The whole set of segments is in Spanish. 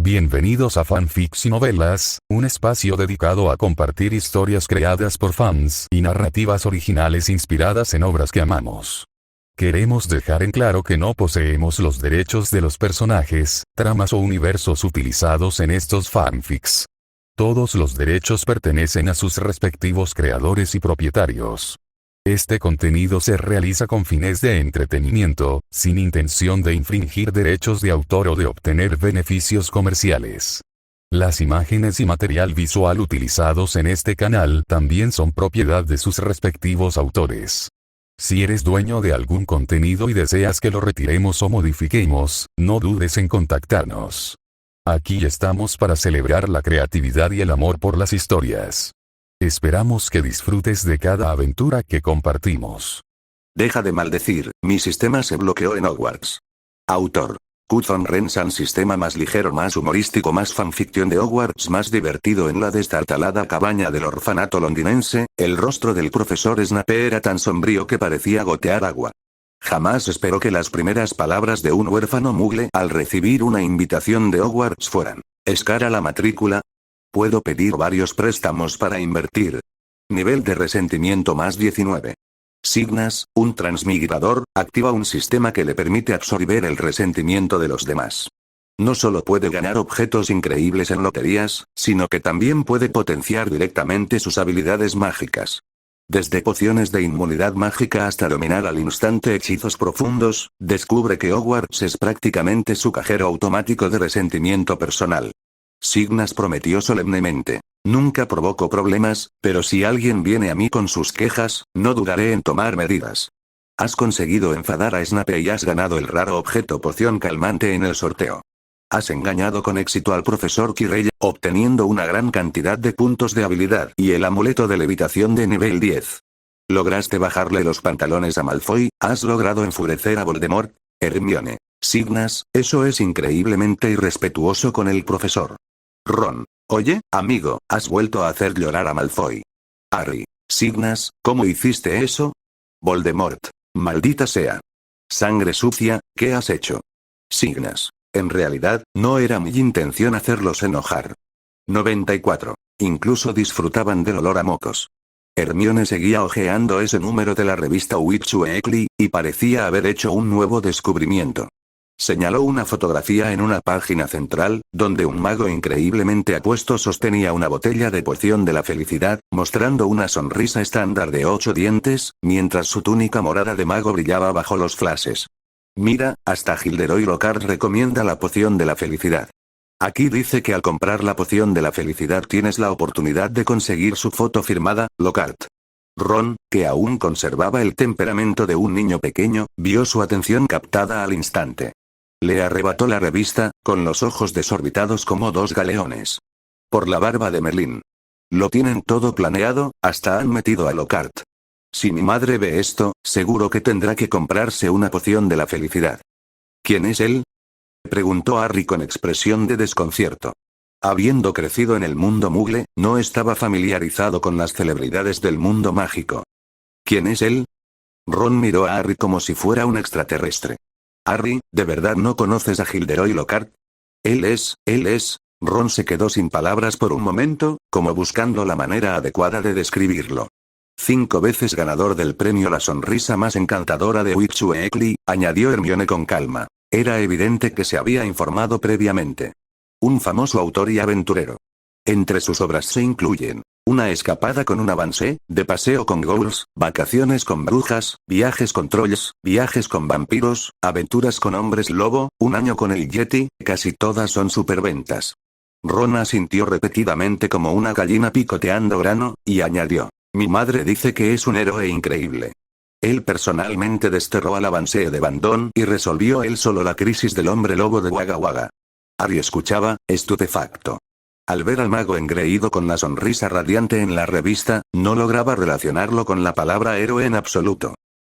Bienvenidos a Fanfics y Novelas, un espacio dedicado a compartir historias creadas por fans y narrativas originales inspiradas en obras que amamos. Queremos dejar en claro que no poseemos los derechos de los personajes, tramas o universos utilizados en estos fanfics. Todos los derechos pertenecen a sus respectivos creadores y propietarios. Este contenido se realiza con fines de entretenimiento, sin intención de infringir derechos de autor o de obtener beneficios comerciales. Las imágenes y material visual utilizados en este canal también son propiedad de sus respectivos autores. Si eres dueño de algún contenido y deseas que lo retiremos o modifiquemos, no dudes en contactarnos. Aquí estamos para celebrar la creatividad y el amor por las historias. Esperamos que disfrutes de cada aventura que compartimos. Deja de maldecir, mi sistema se bloqueó en Hogwarts. Autor. Cuthon Rensan. Sistema más ligero, más humorístico, más fanfiction de Hogwarts, más divertido. En la destartalada cabaña del orfanato londinense, el rostro del profesor Snape era tan sombrío que parecía gotear agua. Jamás esperó que las primeras palabras de un huérfano mugle al recibir una invitación de Hogwarts fueran: ¿es cara la matrícula? Puedo pedir varios préstamos para invertir. Nivel de resentimiento más 19. Signas, un transmigrador, activa un sistema que le permite absorber el resentimiento de los demás. No solo puede ganar objetos increíbles en loterías, sino que también puede potenciar directamente sus habilidades mágicas. Desde pociones de inmunidad mágica hasta dominar al instante hechizos profundos, descubre que Hogwarts es prácticamente su cajero automático de resentimiento personal. Signas prometió solemnemente: nunca provoco problemas, pero si alguien viene a mí con sus quejas, no dudaré en tomar medidas. Has conseguido enfadar a Snape y has ganado el raro objeto poción calmante en el sorteo. Has engañado con éxito al profesor Quirrell, obteniendo una gran cantidad de puntos de habilidad y el amuleto de levitación de nivel 10. Lograste bajarle los pantalones a Malfoy, has logrado enfurecer a Voldemort. Hermione. Signas, eso es increíblemente irrespetuoso con el profesor. Ron. Oye, amigo, has vuelto a hacer llorar a Malfoy. Harry. Signas, ¿cómo hiciste eso? Voldemort. Maldita sea. Sangre sucia, ¿qué has hecho? Signas. En realidad, no era mi intención hacerlos enojar. 94. Incluso disfrutaban del olor a mocos. Hermione seguía hojeando ese número de la revista Witch Weekly, y parecía haber hecho un nuevo descubrimiento. Señaló una fotografía en una página central, donde un mago increíblemente apuesto sostenía una botella de poción de la felicidad, mostrando una sonrisa estándar de 8 dientes, mientras su túnica morada de mago brillaba bajo los flashes. Mira, hasta Gilderoy Lockhart recomienda la poción de la felicidad. Aquí dice que al comprar la poción de la felicidad tienes la oportunidad de conseguir su foto firmada, Lockhart. Ron, que aún conservaba el temperamento de un niño pequeño, vio su atención captada al instante. Le arrebató la revista, con los ojos desorbitados como dos galeones. Por la barba de Merlín. Lo tienen todo planeado, hasta han metido a Lockhart. Si mi madre ve esto, seguro que tendrá que comprarse una poción de la felicidad. ¿Quién es él?, preguntó Harry con expresión de desconcierto. Habiendo crecido en el mundo mugle, no estaba familiarizado con las celebridades del mundo mágico. ¿Quién es él? Ron miró a Harry como si fuera un extraterrestre. Harry, ¿de verdad no conoces a Gilderoy Lockhart? Él es. Ron se quedó sin palabras por un momento, como buscando la manera adecuada de describirlo. 5 veces ganador del premio La sonrisa más encantadora de Witch Weekly, añadió Hermione con calma. Era evidente que se había informado previamente. Un famoso autor y aventurero. Entre sus obras se incluyen: una escapada con un avancé, de paseo con ghouls, vacaciones con brujas, viajes con trolls, viajes con vampiros, aventuras con hombres lobo, un año con el Yeti. Casi todas son superventas. Ron asintió repetidamente como una gallina picoteando grano, y añadió: mi madre dice que es un héroe increíble. Él personalmente desterró al avancé de Bandón y resolvió él solo la crisis del hombre lobo de Wagga Wagga. Harry escuchaba, estupefacto. Al ver al mago engreído con la sonrisa radiante en la revista, no lograba relacionarlo con la palabra héroe en absoluto.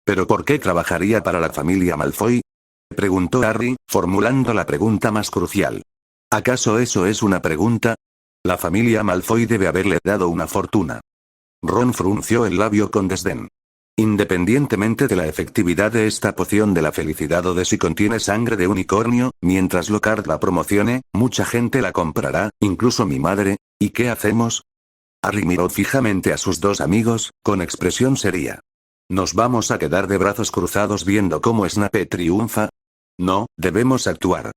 ¿Pero por qué trabajaría para la familia Malfoy?, preguntó Harry, formulando la pregunta más crucial. ¿Acaso eso es una pregunta? La familia Malfoy debe haberle dado una fortuna. Ron frunció el labio con desdén. Independientemente de la efectividad de esta poción de la felicidad o de si contiene sangre de unicornio, mientras Lockhart la promocione, mucha gente la comprará, incluso mi madre. ¿Y qué hacemos? Harry miró fijamente a sus dos amigos, con expresión seria. ¿Nos vamos a quedar de brazos cruzados viendo cómo Snape triunfa? No, debemos actuar.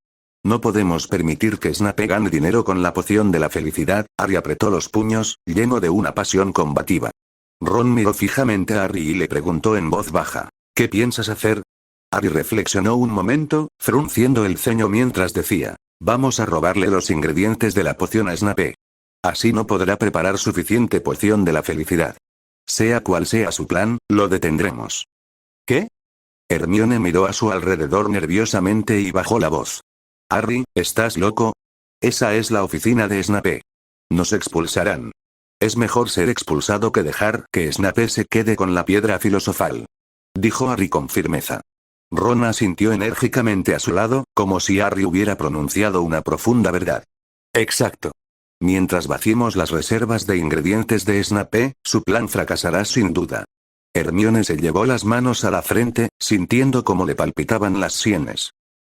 No podemos permitir que Snape gane dinero con la poción de la felicidad. Harry apretó los puños, lleno de una pasión combativa. Ron miró fijamente a Harry y le preguntó en voz baja, ¿qué piensas hacer? Harry reflexionó un momento, frunciendo el ceño mientras decía, vamos a robarle los ingredientes de la poción a Snape. Así no podrá preparar suficiente poción de la felicidad. Sea cual sea su plan, lo detendremos. ¿Qué? Hermione miró a su alrededor nerviosamente y bajó la voz. Harry, ¿estás loco? Esa es la oficina de Snape. Nos expulsarán. Es mejor ser expulsado que dejar que Snape se quede con la piedra filosofal. Dijo Harry con firmeza. Ron asintió enérgicamente a su lado, como si Harry hubiera pronunciado una profunda verdad. Exacto. Mientras vaciemos las reservas de ingredientes de Snape, su plan fracasará sin duda. Hermione se llevó las manos a la frente, sintiendo cómo le palpitaban las sienes.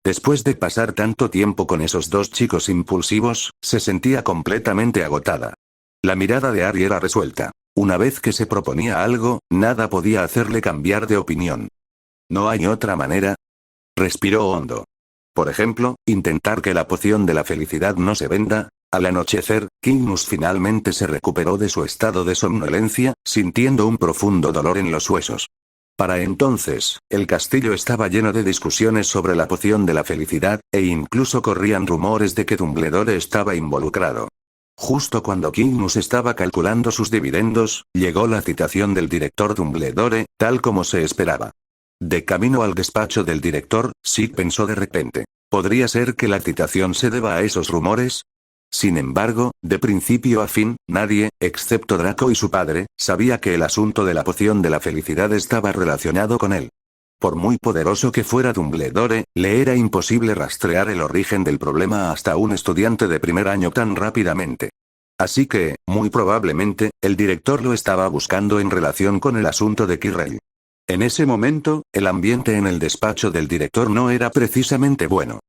Después de pasar tanto tiempo con esos dos chicos impulsivos, se sentía completamente agotada. La mirada de Harry era resuelta. Una vez que se proponía algo, nada podía hacerle cambiar de opinión. ¿No hay otra manera? Respiró hondo. Por ejemplo, intentar que la poción de la felicidad no se venda. Al anochecer, Quirrell finalmente se recuperó de su estado de somnolencia, sintiendo un profundo dolor en los huesos. Para entonces, el castillo estaba lleno de discusiones sobre la poción de la felicidad, e incluso corrían rumores de que Dumbledore estaba involucrado. Justo cuando Quirrell estaba calculando sus dividendos, llegó la citación del director Dumbledore, tal como se esperaba. De camino al despacho del director, Sid pensó de repente. ¿Podría ser que la citación se deba a esos rumores? Sin embargo, de principio a fin, nadie, excepto Draco y su padre, sabía que el asunto de la poción de la felicidad estaba relacionado con él. Por muy poderoso que fuera Dumbledore, le era imposible rastrear el origen del problema hasta un estudiante de primer año tan rápidamente. Así que, muy probablemente, el director lo estaba buscando en relación con el asunto de Quirrell. En ese momento, el ambiente en el despacho del director no era precisamente bueno.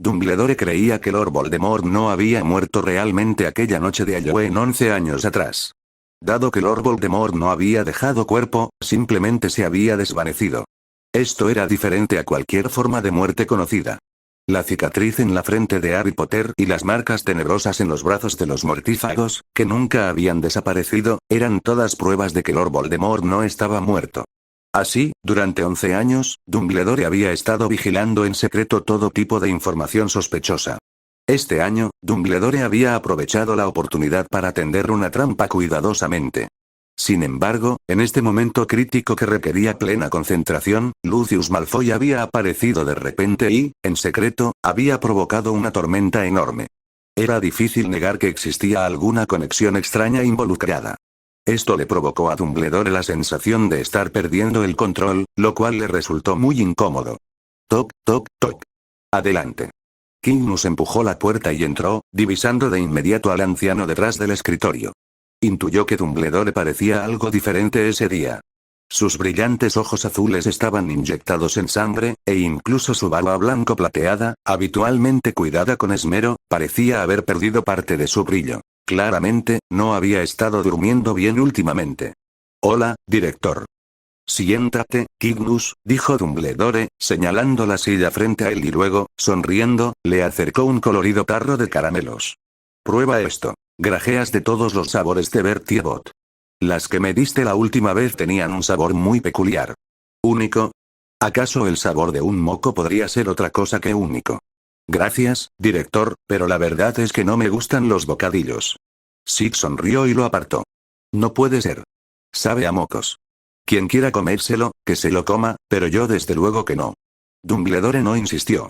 Dumbledore creía que Lord Voldemort no había muerto realmente aquella noche de Halloween 11 años atrás. Dado que Lord Voldemort no había dejado cuerpo, simplemente se había desvanecido. Esto era diferente a cualquier forma de muerte conocida. La cicatriz en la frente de Harry Potter y las marcas tenebrosas en los brazos de los mortífagos, que nunca habían desaparecido, eran todas pruebas de que Lord Voldemort no estaba muerto. Así, durante 11 años, Dumbledore había estado vigilando en secreto todo tipo de información sospechosa. Este año, Dumbledore había aprovechado la oportunidad para tender una trampa cuidadosamente. Sin embargo, en este momento crítico que requería plena concentración, Lucius Malfoy había aparecido de repente y, en secreto, había provocado una tormenta enorme. Era difícil negar que existía alguna conexión extraña involucrada. Esto le provocó a Dumbledore la sensación de estar perdiendo el control, lo cual le resultó muy incómodo. Toc, toc, toc. Adelante. Quirrell empujó la puerta y entró, divisando de inmediato al anciano detrás del escritorio. Intuyó que Dumbledore parecía algo diferente ese día. Sus brillantes ojos azules estaban inyectados en sangre, e incluso su barba blanco plateada, habitualmente cuidada con esmero, parecía haber perdido parte de su brillo. Claramente, no había estado durmiendo bien últimamente. Hola, director. Siéntate, Quirrell, dijo Dumbledore, señalando la silla frente a él y luego, sonriendo, le acercó un colorido tarro de caramelos. Prueba esto. Grajeas de todos los sabores de Bertie Bott. Las que me diste la última vez tenían un sabor muy peculiar. ¿Único? ¿Acaso el sabor de un moco podría ser otra cosa que único? Gracias, director, pero la verdad es que no me gustan los bocadillos. Sid sonrió y lo apartó. No puede ser. Sabe a mocos. Quien quiera comérselo, que se lo coma, pero yo desde luego que no. Dumbledore no insistió.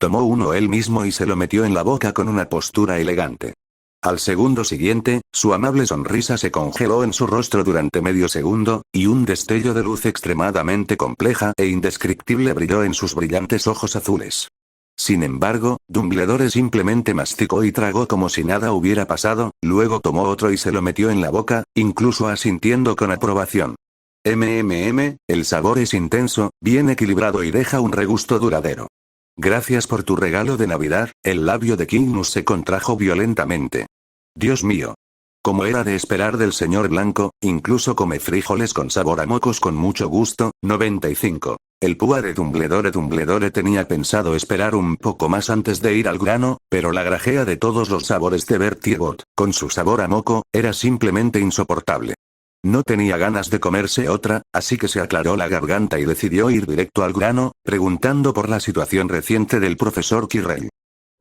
Tomó uno él mismo y se lo metió en la boca con una postura elegante. Al segundo siguiente, su amable sonrisa se congeló en su rostro durante medio segundo, y un destello de luz extremadamente compleja e indescriptible brilló en sus brillantes ojos azules. Sin embargo, Dumbledore simplemente masticó y tragó como si nada hubiera pasado, luego tomó otro y se lo metió en la boca, incluso asintiendo con aprobación. El sabor es intenso, bien equilibrado y deja un regusto duradero. Gracias por tu regalo de Navidad. El labio de Kygnus se contrajo violentamente. Dios mío. Como era de esperar del señor Blanco, incluso come frijoles con sabor a mocos con mucho gusto. 95. El púa de Dumbledore tenía pensado esperar un poco más antes de ir al grano, pero la grajea de todos los sabores de Bertie Bott, con su sabor a moco, era simplemente insoportable. No tenía ganas de comerse otra, así que se aclaró la garganta y decidió ir directo al grano, preguntando por la situación reciente del profesor Quirrell.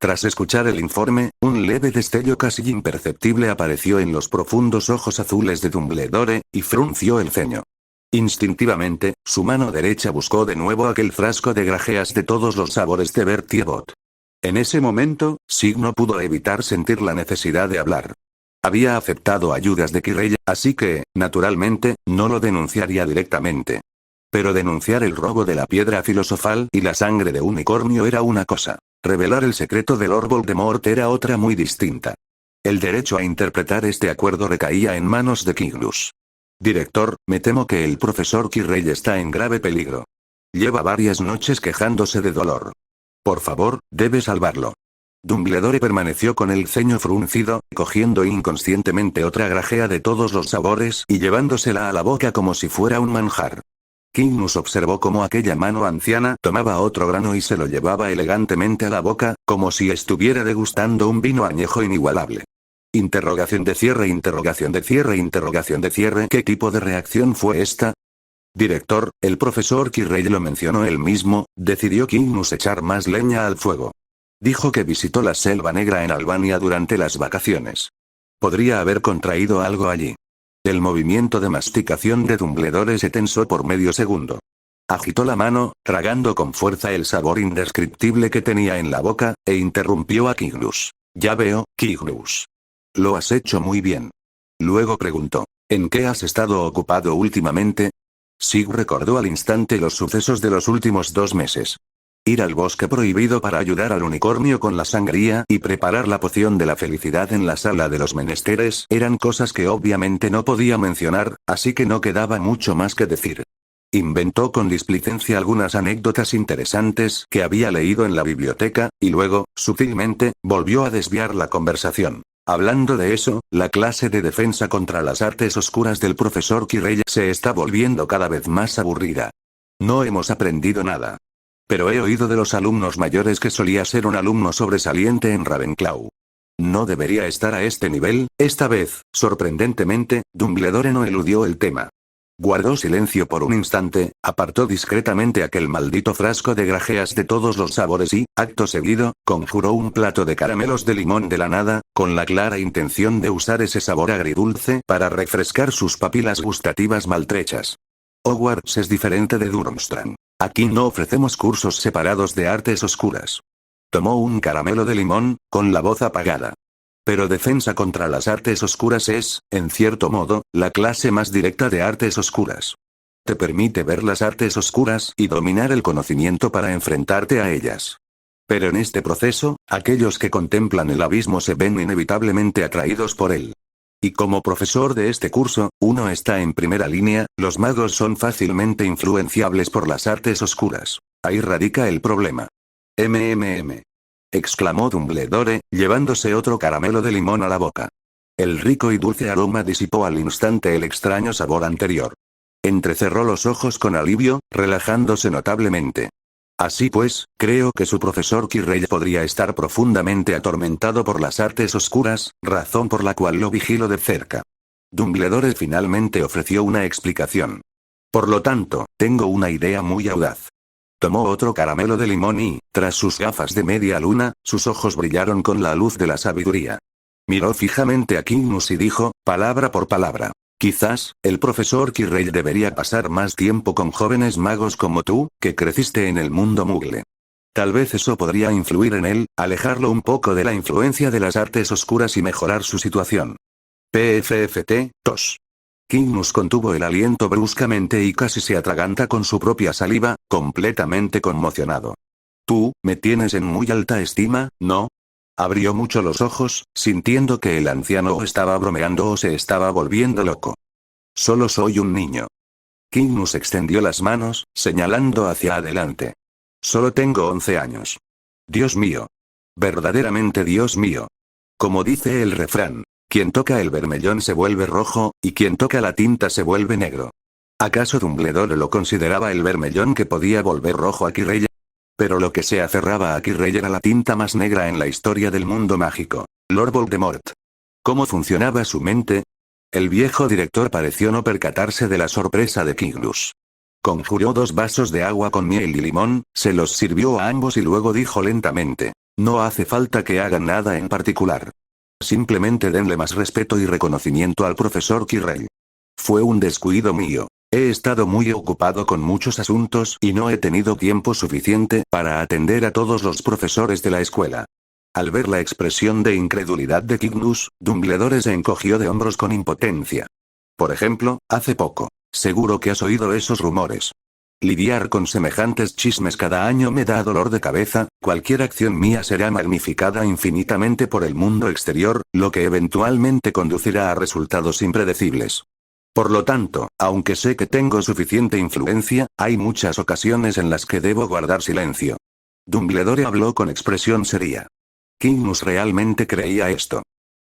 Tras escuchar el informe, un leve destello casi imperceptible apareció en los profundos ojos azules de Dumbledore, y frunció el ceño. Instintivamente, su mano derecha buscó de nuevo aquel frasco de grajeas de todos los sabores de Bertie Bott. En ese momento, Sig no pudo evitar sentir la necesidad de hablar. Había aceptado ayudas de Quirrell, así que, naturalmente, no lo denunciaría directamente. Pero denunciar el robo de la piedra filosofal y la sangre de unicornio era una cosa. Revelar el secreto de Lord Voldemort era otra muy distinta. El derecho a interpretar este acuerdo recaía en manos de Kygnus. Director, me temo que el profesor Quirrell está en grave peligro. Lleva varias noches quejándose de dolor. Por favor, debe salvarlo. Dumbledore permaneció con el ceño fruncido, cogiendo inconscientemente otra grajea de todos los sabores y llevándosela a la boca como si fuera un manjar. Kygnus observó cómo aquella mano anciana tomaba otro grano y se lo llevaba elegantemente a la boca, como si estuviera degustando un vino añejo inigualable. Interrogación de cierre. ¿Qué tipo de reacción fue esta? Director, el profesor Quirrell lo mencionó él mismo, decidió Kygnus echar más leña al fuego. Dijo que visitó la Selva Negra en Albania durante las vacaciones. Podría haber contraído algo allí. El movimiento de masticación de Dumbledore se tensó por medio segundo. Agitó la mano, tragando con fuerza el sabor indescriptible que tenía en la boca, e interrumpió a Kygnus. Ya veo, Kygnus. Lo has hecho muy bien. Luego preguntó, ¿en qué has estado ocupado últimamente? Sig recordó al instante los sucesos de los últimos 2 meses. Ir al bosque prohibido para ayudar al unicornio con la sangría y preparar la poción de la felicidad en la sala de los menesteres eran cosas que obviamente no podía mencionar, así que no quedaba mucho más que decir. Inventó con displicencia algunas anécdotas interesantes que había leído en la biblioteca, y luego, sutilmente, volvió a desviar la conversación. Hablando de eso, la clase de defensa contra las artes oscuras del profesor Quirrell se está volviendo cada vez más aburrida. No hemos aprendido nada. Pero he oído de los alumnos mayores que solía ser un alumno sobresaliente en Ravenclaw. No debería estar a este nivel. Esta vez, sorprendentemente, Dumbledore no eludió el tema. Guardó silencio por un instante, apartó discretamente aquel maldito frasco de grajeas de todos los sabores y, acto seguido, conjuró un plato de caramelos de limón de la nada, con la clara intención de usar ese sabor agridulce para refrescar sus papilas gustativas maltrechas. Hogwarts es diferente de Durmstrang. Aquí no ofrecemos cursos separados de artes oscuras. Tomó un caramelo de limón, con la voz apagada. Pero defensa contra las artes oscuras es, en cierto modo, la clase más directa de artes oscuras. Te permite ver las artes oscuras y dominar el conocimiento para enfrentarte a ellas. Pero en este proceso, aquellos que contemplan el abismo se ven inevitablemente atraídos por él. Y como profesor de este curso, uno está en primera línea, los magos son fácilmente influenciables por las artes oscuras. Ahí radica el problema. Exclamó Dumbledore, llevándose otro caramelo de limón a la boca. El rico y dulce aroma disipó al instante el extraño sabor anterior. Entrecerró los ojos con alivio, relajándose notablemente. Así pues, creo que su profesor Quirrell podría estar profundamente atormentado por las artes oscuras, razón por la cual lo vigilo de cerca. Dumbledore finalmente ofreció una explicación. Por lo tanto, tengo una idea muy audaz. Tomó otro caramelo de limón y, tras sus gafas de media luna, sus ojos brillaron con la luz de la sabiduría. Miró fijamente a Kygnus y dijo, palabra por palabra. Quizás, el profesor Quirrell debería pasar más tiempo con jóvenes magos como tú, que creciste en el mundo Muggle. Tal vez eso podría influir en él, alejarlo un poco de la influencia de las artes oscuras y mejorar su situación. PFFT, tos. Kygnus contuvo el aliento bruscamente y casi se atraganta con su propia saliva, completamente conmocionado. Tú, me tienes en muy alta estima, ¿no? Abrió mucho los ojos, sintiendo que el anciano o estaba bromeando o se estaba volviendo loco. Solo soy un niño. Kygnus extendió las manos, señalando hacia adelante. Solo tengo 11 años. Dios mío. Verdaderamente Dios mío. Como dice el refrán, quien toca el bermellón se vuelve rojo, y quien toca la tinta se vuelve negro. ¿Acaso Dumbledore lo consideraba el bermellón que podía volver rojo a Quirrell? Pero lo que se aferraba a Quirrell era la tinta más negra en la historia del mundo mágico. Lord Voldemort. ¿Cómo funcionaba su mente? El viejo director pareció no percatarse de la sorpresa de Kygnus. Conjuró 2 vasos de agua con miel y limón, se los sirvió a ambos y luego dijo lentamente: no hace falta que hagan nada en particular. Simplemente denle más respeto y reconocimiento al profesor Quirrell. Fue un descuido mío. He estado muy ocupado con muchos asuntos y no he tenido tiempo suficiente para atender a todos los profesores de la escuela. Al ver la expresión de incredulidad de Kygnus, Dumbledore se encogió de hombros con impotencia. Por ejemplo, hace poco. Seguro que has oído esos rumores. Lidiar con semejantes chismes cada año me da dolor de cabeza. Cualquier acción mía será magnificada infinitamente por el mundo exterior, lo que eventualmente conducirá a resultados impredecibles. Por lo tanto, aunque sé que tengo suficiente influencia, hay muchas ocasiones en las que debo guardar silencio. Dumbledore habló con expresión seria. Kygnus realmente creía esto.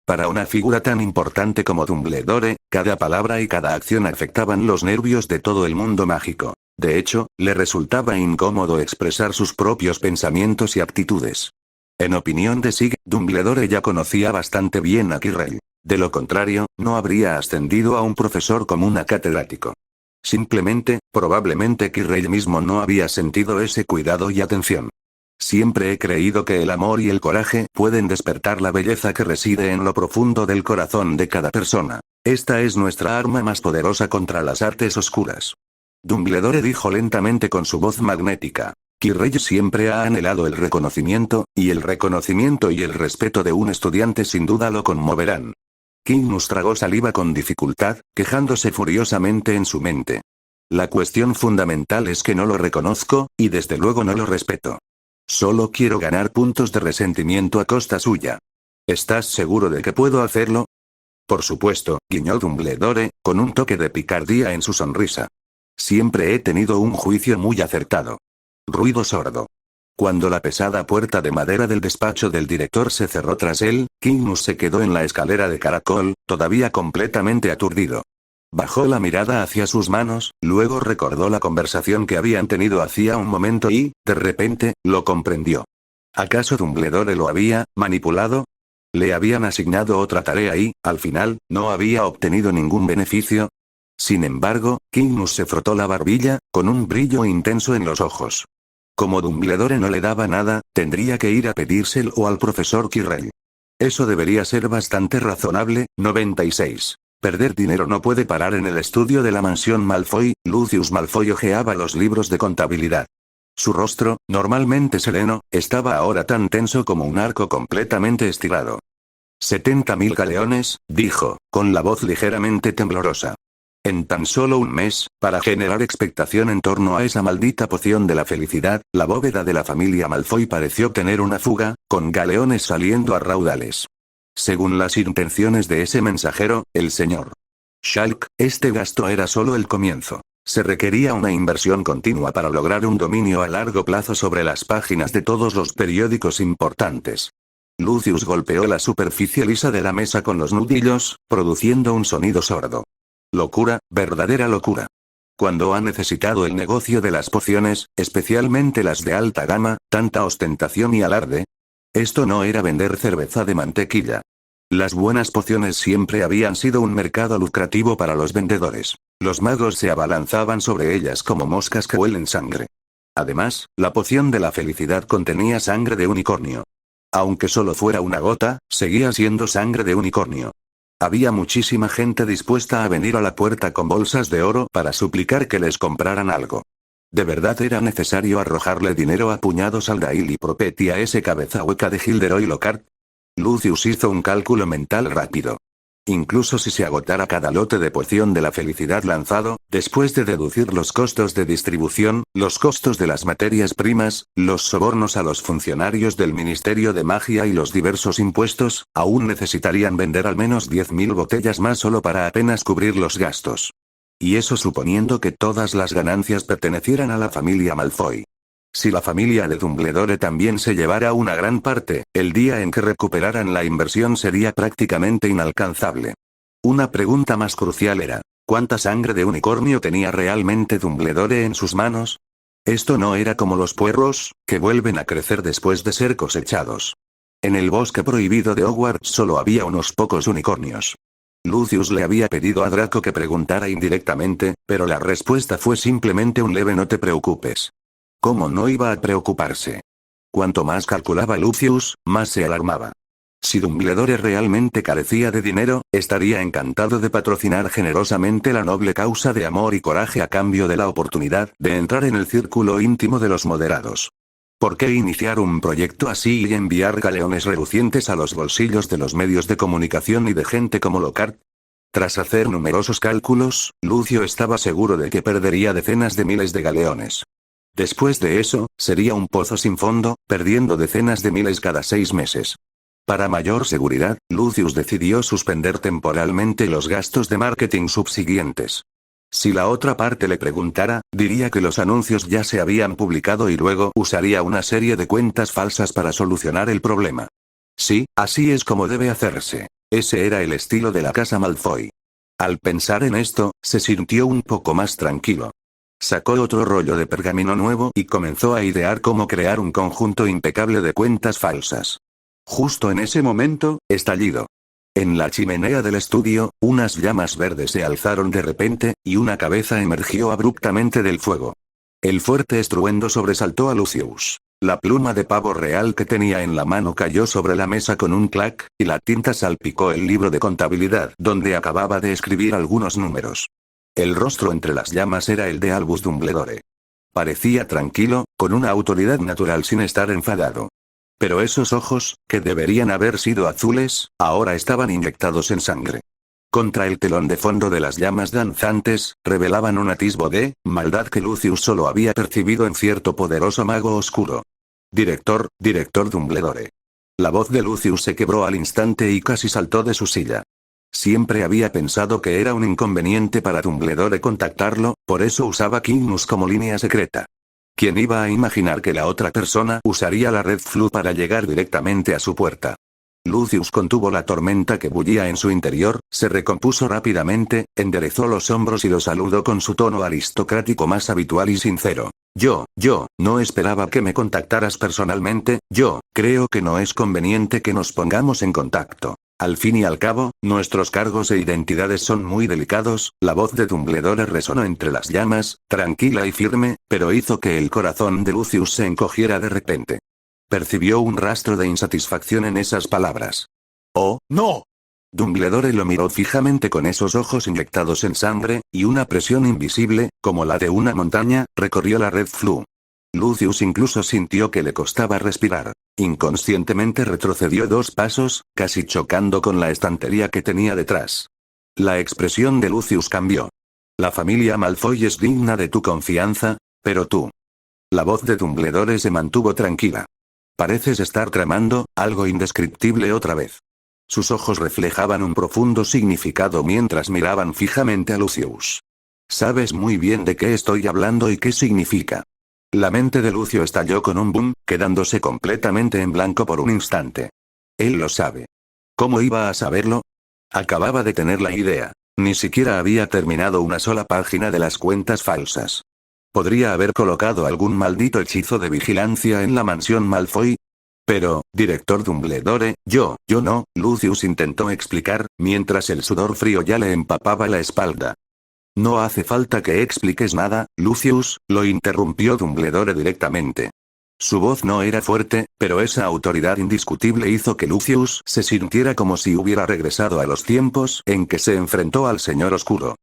Para una figura tan importante como Dumbledore, cada palabra y cada acción afectaban los nervios de todo el mundo mágico. De hecho, le resultaba incómodo expresar sus propios pensamientos y actitudes. En opinión de Sig, Dumbledore ya conocía bastante bien a Quirrell. De lo contrario, no habría ascendido a un profesor común a catedrático. Simplemente, probablemente Quirrell mismo no había sentido ese cuidado y atención. Siempre he creído que el amor y el coraje pueden despertar la belleza que reside en lo profundo del corazón de cada persona. Esta es nuestra arma más poderosa contra las artes oscuras. Dumbledore dijo lentamente con su voz magnética. Quirrell siempre ha anhelado el reconocimiento, y el reconocimiento y el respeto de un estudiante sin duda lo conmoverán. Kygnus tragó saliva con dificultad, quejándose furiosamente en su mente. La cuestión fundamental es que no lo reconozco, y desde luego no lo respeto. Solo quiero ganar puntos de resentimiento a costa suya. ¿Estás seguro de que puedo hacerlo? Por supuesto, guiñó Dumbledore, con un toque de picardía en su sonrisa. Siempre he tenido un juicio muy acertado. Ruido sordo. Cuando la pesada puerta de madera del despacho del director se cerró tras él, Kygnus se quedó en la escalera de caracol, todavía completamente aturdido. Bajó la mirada hacia sus manos, luego recordó la conversación que habían tenido hacía un momento y, de repente, lo comprendió. ¿Acaso Dumbledore lo había manipulado? ¿Le habían asignado otra tarea y, al final, no había obtenido ningún beneficio? Sin embargo, Kygnus se frotó la barbilla, con un brillo intenso en los ojos. Como Dumbledore no le daba nada, tendría que ir a pedírselo al profesor Quirrell. Eso debería ser bastante razonable. 96. Perder dinero no puede parar en el estudio de la mansión Malfoy. Lucius Malfoy hojeaba los libros de contabilidad. Su rostro, normalmente sereno, estaba ahora tan tenso como un arco completamente estirado. 70.000 galeones, dijo, con la voz ligeramente temblorosa. En tan solo un mes, para generar expectación en torno a esa maldita poción de la felicidad, la bóveda de la familia Malfoy pareció tener una fuga, con galeones saliendo a raudales. Según las intenciones de ese mensajero, el señor Shulk, este gasto era solo el comienzo. Se requería una inversión continua para lograr un dominio a largo plazo sobre las páginas de todos los periódicos importantes. Lucius golpeó la superficie lisa de la mesa con los nudillos, produciendo un sonido sordo. Locura, verdadera locura. Cuando ha necesitado el negocio de las pociones, especialmente las de alta gama, tanta ostentación y alarde. Esto no era vender cerveza de mantequilla. Las buenas pociones siempre habían sido un mercado lucrativo para los vendedores. Los magos se abalanzaban sobre ellas como moscas que huelen sangre. Además, la poción de la felicidad contenía sangre de unicornio. Aunque solo fuera una gota, seguía siendo sangre de unicornio. Había muchísima gente dispuesta a venir a la puerta con bolsas de oro para suplicar que les compraran algo. ¿De verdad era necesario arrojarle dinero a puñados al Daily Prophet y a ese cabeza hueca de Gilderoy Lockhart? Lucius hizo un cálculo mental rápido. Incluso si se agotara cada lote de poción de la felicidad lanzado, después de deducir los costos de distribución, los costos de las materias primas, los sobornos a los funcionarios del Ministerio de Magia y los diversos impuestos, aún necesitarían vender al menos 10.000 botellas más solo para apenas cubrir los gastos. Y eso suponiendo que todas las ganancias pertenecieran a la familia Malfoy. Si la familia de Dumbledore también se llevara una gran parte, el día en que recuperaran la inversión sería prácticamente inalcanzable. Una pregunta más crucial era, ¿cuánta sangre de unicornio tenía realmente Dumbledore en sus manos? Esto no era como los puerros, que vuelven a crecer después de ser cosechados. En el bosque prohibido de Hogwarts solo había unos pocos unicornios. Lucius le había pedido a Draco que preguntara indirectamente, pero la respuesta fue simplemente un leve no te preocupes. ¿Cómo no iba a preocuparse? Cuanto más calculaba Lucius, más se alarmaba. Si Dumbledore realmente carecía de dinero, estaría encantado de patrocinar generosamente la noble causa de amor y coraje a cambio de la oportunidad de entrar en el círculo íntimo de los moderados. ¿Por qué iniciar un proyecto así y enviar galeones relucientes a los bolsillos de los medios de comunicación y de gente como Lockhart? Tras hacer numerosos cálculos, Lucio estaba seguro de que perdería decenas de miles de galeones. Después de eso, sería un pozo sin fondo, perdiendo decenas de miles cada 6 meses. Para mayor seguridad, Lucius decidió suspender temporalmente los gastos de marketing subsiguientes. Si la otra parte le preguntara, diría que los anuncios ya se habían publicado y luego usaría una serie de cuentas falsas para solucionar el problema. Sí, así es como debe hacerse. Ese era el estilo de la casa Malfoy. Al pensar en esto, se sintió un poco más tranquilo. Sacó otro rollo de pergamino nuevo y comenzó a idear cómo crear un conjunto impecable de cuentas falsas. Justo en ese momento, estallido. En la chimenea del estudio, unas llamas verdes se alzaron de repente, y una cabeza emergió abruptamente del fuego. El fuerte estruendo sobresaltó a Lucius. La pluma de pavo real que tenía en la mano cayó sobre la mesa con un clac, y la tinta salpicó el libro de contabilidad donde acababa de escribir algunos números. El rostro entre las llamas era el de Albus Dumbledore. Parecía tranquilo, con una autoridad natural sin estar enfadado. Pero esos ojos, que deberían haber sido azules, ahora estaban inyectados en sangre. Contra el telón de fondo de las llamas danzantes, revelaban un atisbo de maldad que Lucius solo había percibido en cierto poderoso mago oscuro. Director Dumbledore. La voz de Lucius se quebró al instante y casi saltó de su silla. Siempre había pensado que era un inconveniente para Dumbledore contactarlo, por eso usaba Quirrell como línea secreta. ¿Quién iba a imaginar que la otra persona usaría la Red Flu para llegar directamente a su puerta? Lucius contuvo la tormenta que bullía en su interior, se recompuso rápidamente, enderezó los hombros y lo saludó con su tono aristocrático más habitual y sincero. Yo no esperaba que me contactaras personalmente, creo que no es conveniente que nos pongamos en contacto. Al fin y al cabo, nuestros cargos e identidades son muy delicados. La voz de Dumbledore resonó entre las llamas, tranquila y firme, pero hizo que el corazón de Lucius se encogiera de repente. Percibió un rastro de insatisfacción en esas palabras. ¡Oh, no! Dumbledore lo miró fijamente con esos ojos inyectados en sangre, y una presión invisible, como la de una montaña, recorrió la Red Flu. Lucius incluso sintió que le costaba respirar. Inconscientemente retrocedió 2 pasos, casi chocando con la estantería que tenía detrás. La expresión de Lucius cambió. La familia Malfoy es digna de tu confianza, pero tú. La voz de Dumbledore se mantuvo tranquila. Pareces estar tramando algo indescriptible otra vez. Sus ojos reflejaban un profundo significado mientras miraban fijamente a Lucius. Sabes muy bien de qué estoy hablando y qué significa. La mente de Lucio estalló con un boom, quedándose completamente en blanco por un instante. Él lo sabe. ¿Cómo iba a saberlo? Acababa de tener la idea. Ni siquiera había terminado una sola página de las cuentas falsas. ¿Podría haber colocado algún maldito hechizo de vigilancia en la mansión Malfoy? Pero, director Dumbledore, yo no, Lucius intentó explicar, mientras el sudor frío ya le empapaba la espalda. No hace falta que expliques nada, Lucius, lo interrumpió Dumbledore directamente. Su voz no era fuerte, pero esa autoridad indiscutible hizo que Lucius se sintiera como si hubiera regresado a los tiempos en que se enfrentó al Señor Oscuro.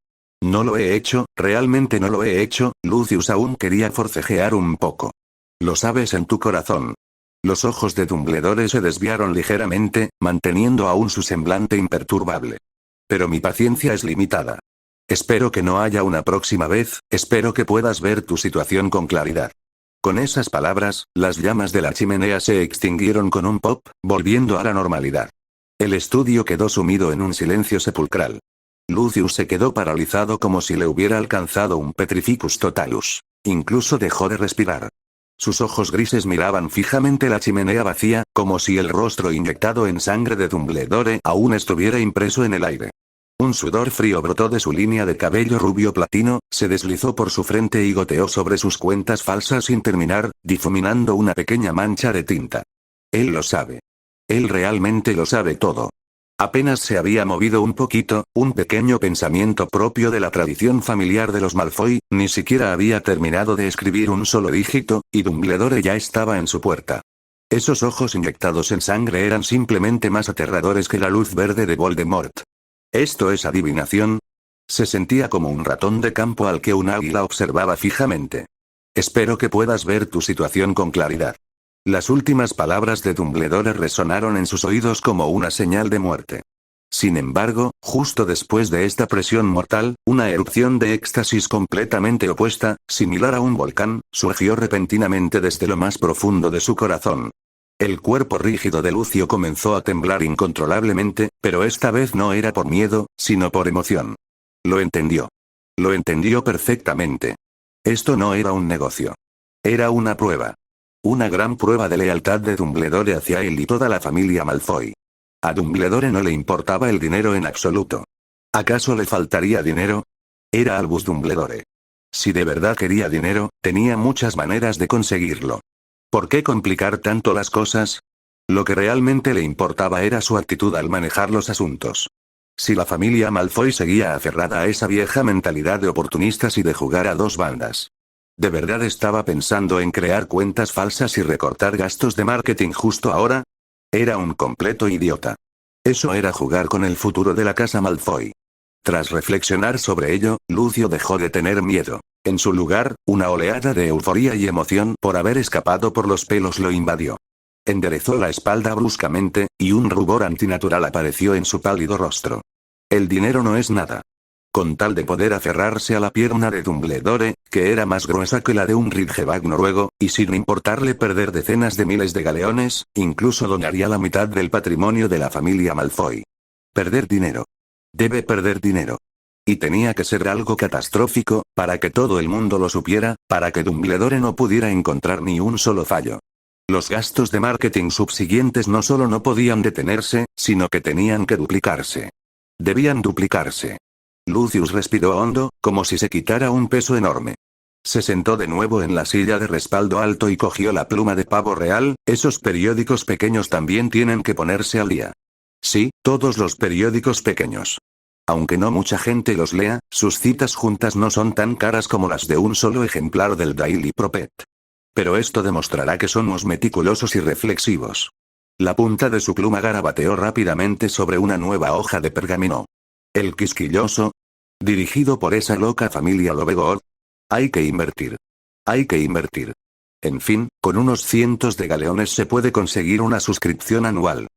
No lo he hecho, realmente no lo he hecho. Lucius aún quería forcejear un poco. Lo sabes en tu corazón. Los ojos de Dumbledore se desviaron ligeramente, manteniendo aún su semblante imperturbable. Pero mi paciencia es limitada. Espero que no haya una próxima vez, espero que puedas ver tu situación con claridad. Con esas palabras, las llamas de la chimenea se extinguieron con un pop, volviendo a la normalidad. El estudio quedó sumido en un silencio sepulcral. Lucius se quedó paralizado como si le hubiera alcanzado un petrificus totalus. Incluso dejó de respirar. Sus ojos grises miraban fijamente la chimenea vacía, como si el rostro inyectado en sangre de Dumbledore aún estuviera impreso en el aire. Un sudor frío brotó de su línea de cabello rubio platino, se deslizó por su frente y goteó sobre sus cuentas falsas sin terminar, difuminando una pequeña mancha de tinta. Él lo sabe. Él realmente lo sabe todo. Apenas se había movido un poquito, un pequeño pensamiento propio de la tradición familiar de los Malfoy, ni siquiera había terminado de escribir un solo dígito, y Dumbledore ya estaba en su puerta. Esos ojos inyectados en sangre eran simplemente más aterradores que la luz verde de Voldemort. ¿Esto es adivinación? Se sentía como un ratón de campo al que un águila observaba fijamente. Espero que puedas ver tu situación con claridad. Las últimas palabras de Dumbledore resonaron en sus oídos como una señal de muerte. Sin embargo, justo después de esta presión mortal, una erupción de éxtasis completamente opuesta, similar a un volcán, surgió repentinamente desde lo más profundo de su corazón. El cuerpo rígido de Lucio comenzó a temblar incontrolablemente, pero esta vez no era por miedo, sino por emoción. Lo entendió. Lo entendió perfectamente. Esto no era un negocio. Era una prueba. Una gran prueba de lealtad de Dumbledore hacia él y toda la familia Malfoy. A Dumbledore no le importaba el dinero en absoluto. ¿Acaso le faltaría dinero? Era Albus Dumbledore. Si de verdad quería dinero, tenía muchas maneras de conseguirlo. ¿Por qué complicar tanto las cosas? Lo que realmente le importaba era su actitud al manejar los asuntos. Si la familia Malfoy seguía aferrada a esa vieja mentalidad de oportunistas y de jugar a dos bandas. ¿De verdad estaba pensando en crear cuentas falsas y recortar gastos de marketing justo ahora? Era un completo idiota. Eso era jugar con el futuro de la casa Malfoy. Tras reflexionar sobre ello, Lucio dejó de tener miedo. En su lugar, una oleada de euforía y emoción por haber escapado por los pelos lo invadió. Enderezó la espalda bruscamente, y un rubor antinatural apareció en su pálido rostro. El dinero no es nada. Con tal de poder aferrarse a la pierna de Dumbledore, que era más gruesa que la de un Ridgeback noruego, y sin importarle perder decenas de miles de galeones, incluso donaría la mitad del patrimonio de la familia Malfoy. Perder dinero. Debe perder dinero. Y tenía que ser algo catastrófico, para que todo el mundo lo supiera, para que Dumbledore no pudiera encontrar ni un solo fallo. Los gastos de marketing subsiguientes no solo no podían detenerse, sino que tenían que duplicarse. Debían duplicarse. Lucius respiró hondo, como si se quitara un peso enorme. Se sentó de nuevo en la silla de respaldo alto y cogió la pluma de pavo real. Esos periódicos pequeños también tienen que ponerse al día. Sí, todos los periódicos pequeños. Aunque no mucha gente los lea, sus citas juntas no son tan caras como las de un solo ejemplar del Daily Prophet. Pero esto demostrará que somos meticulosos y reflexivos. La punta de su pluma garabateó rápidamente sobre una nueva hoja de pergamino. El quisquilloso. Dirigido por esa loca familia Lovegood. Hay que invertir. Hay que invertir. En fin, con unos cientos de galeones se puede conseguir una suscripción anual.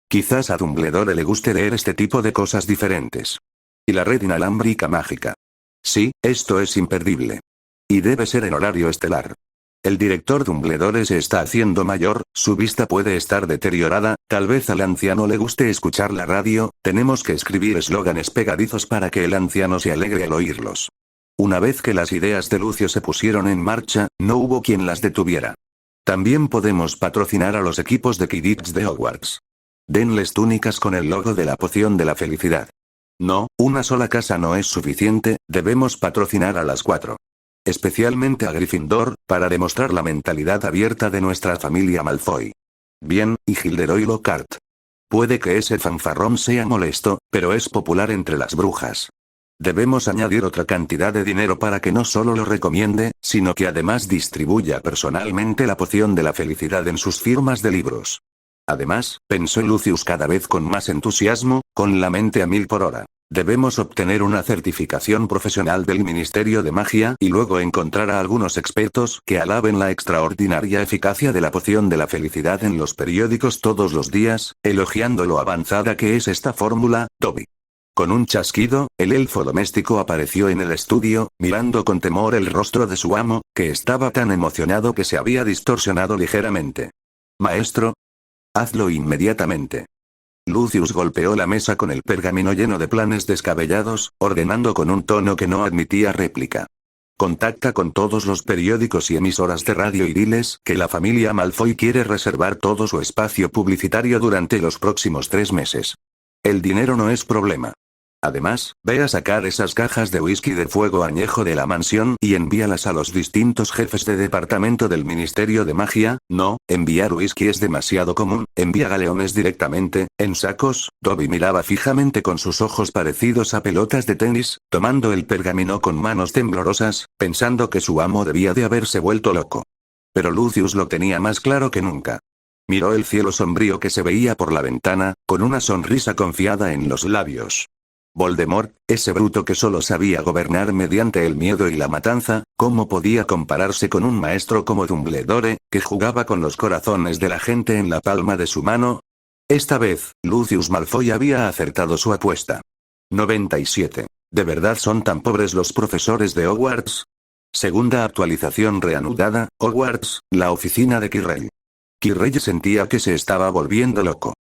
Quizás a Dumbledore le guste leer este tipo de cosas diferentes. Y la red inalámbrica mágica. Sí, esto es imperdible. Y debe ser en horario estelar. El director Dumbledore se está haciendo mayor, su vista puede estar deteriorada, tal vez al anciano le guste escuchar la radio, tenemos que escribir eslóganes pegadizos para que el anciano se alegre al oírlos. Una vez que las ideas de Lucio se pusieron en marcha, no hubo quien las detuviera. También podemos patrocinar a los equipos de Quidditch de Hogwarts. Denles túnicas con el logo de la poción de la felicidad. No, una sola casa no es suficiente, debemos patrocinar a las 4. Especialmente a Gryffindor, para demostrar la mentalidad abierta de nuestra familia Malfoy. Bien, y Gilderoy Lockhart. Puede que ese fanfarrón sea molesto, pero es popular entre las brujas. Debemos añadir otra cantidad de dinero para que no solo lo recomiende, sino que además distribuya personalmente la poción de la felicidad en sus firmas de libros. Además, pensó Lucius cada vez con más entusiasmo, con la mente a 1000 por hora. Debemos obtener una certificación profesional del Ministerio de Magia y luego encontrar a algunos expertos que alaben la extraordinaria eficacia de la poción de la felicidad en los periódicos todos los días, elogiando lo avanzada que es esta fórmula, Dobby. Con un chasquido, el elfo doméstico apareció en el estudio, mirando con temor el rostro de su amo, que estaba tan emocionado que se había distorsionado ligeramente. Maestro. Hazlo inmediatamente. Lucius golpeó la mesa con el pergamino lleno de planes descabellados, ordenando con un tono que no admitía réplica. Contacta con todos los periódicos y emisoras de radio y diles que la familia Malfoy quiere reservar todo su espacio publicitario durante los próximos 3 meses. El dinero no es problema. Además, ve a sacar esas cajas de whisky de fuego añejo de la mansión y envíalas a los distintos jefes de departamento del Ministerio de Magia. No, enviar whisky es demasiado común, envía galeones directamente, en sacos. Dobby miraba fijamente con sus ojos parecidos a pelotas de tenis, tomando el pergamino con manos temblorosas, pensando que su amo debía de haberse vuelto loco. Pero Lucius lo tenía más claro que nunca. Miró el cielo sombrío que se veía por la ventana, con una sonrisa confiada en los labios. Voldemort, ese bruto que solo sabía gobernar mediante el miedo y la matanza, ¿cómo podía compararse con un maestro como Dumbledore, que jugaba con los corazones de la gente en la palma de su mano? Esta vez, Lucius Malfoy había acertado su apuesta. 97. ¿De verdad son tan pobres los profesores de Hogwarts? Segunda actualización reanudada, Hogwarts, la oficina de Quirrell. Quirrell sentía que se estaba volviendo loco.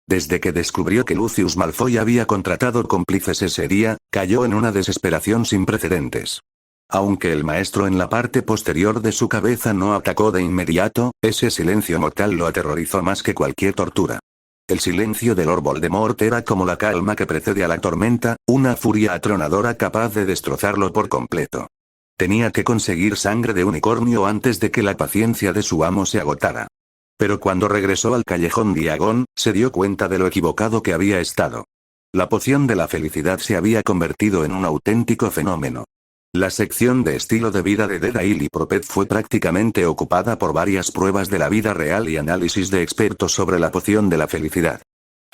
Desde que descubrió que Lucius Malfoy había contratado cómplices ese día, cayó en una desesperación sin precedentes. Aunque el maestro en la parte posterior de su cabeza no atacó de inmediato, ese silencio mortal lo aterrorizó más que cualquier tortura. El silencio de Lord Voldemort era como la calma que precede a la tormenta, una furia atronadora capaz de destrozarlo por completo. Tenía que conseguir sangre de unicornio antes de que la paciencia de su amo se agotara. Pero cuando regresó al callejón Diagon, se dio cuenta de lo equivocado que había estado. La poción de la felicidad se había convertido en un auténtico fenómeno. La sección de estilo de vida de Dedail y Propet fue prácticamente ocupada por varias pruebas de la vida real y análisis de expertos sobre la poción de la felicidad.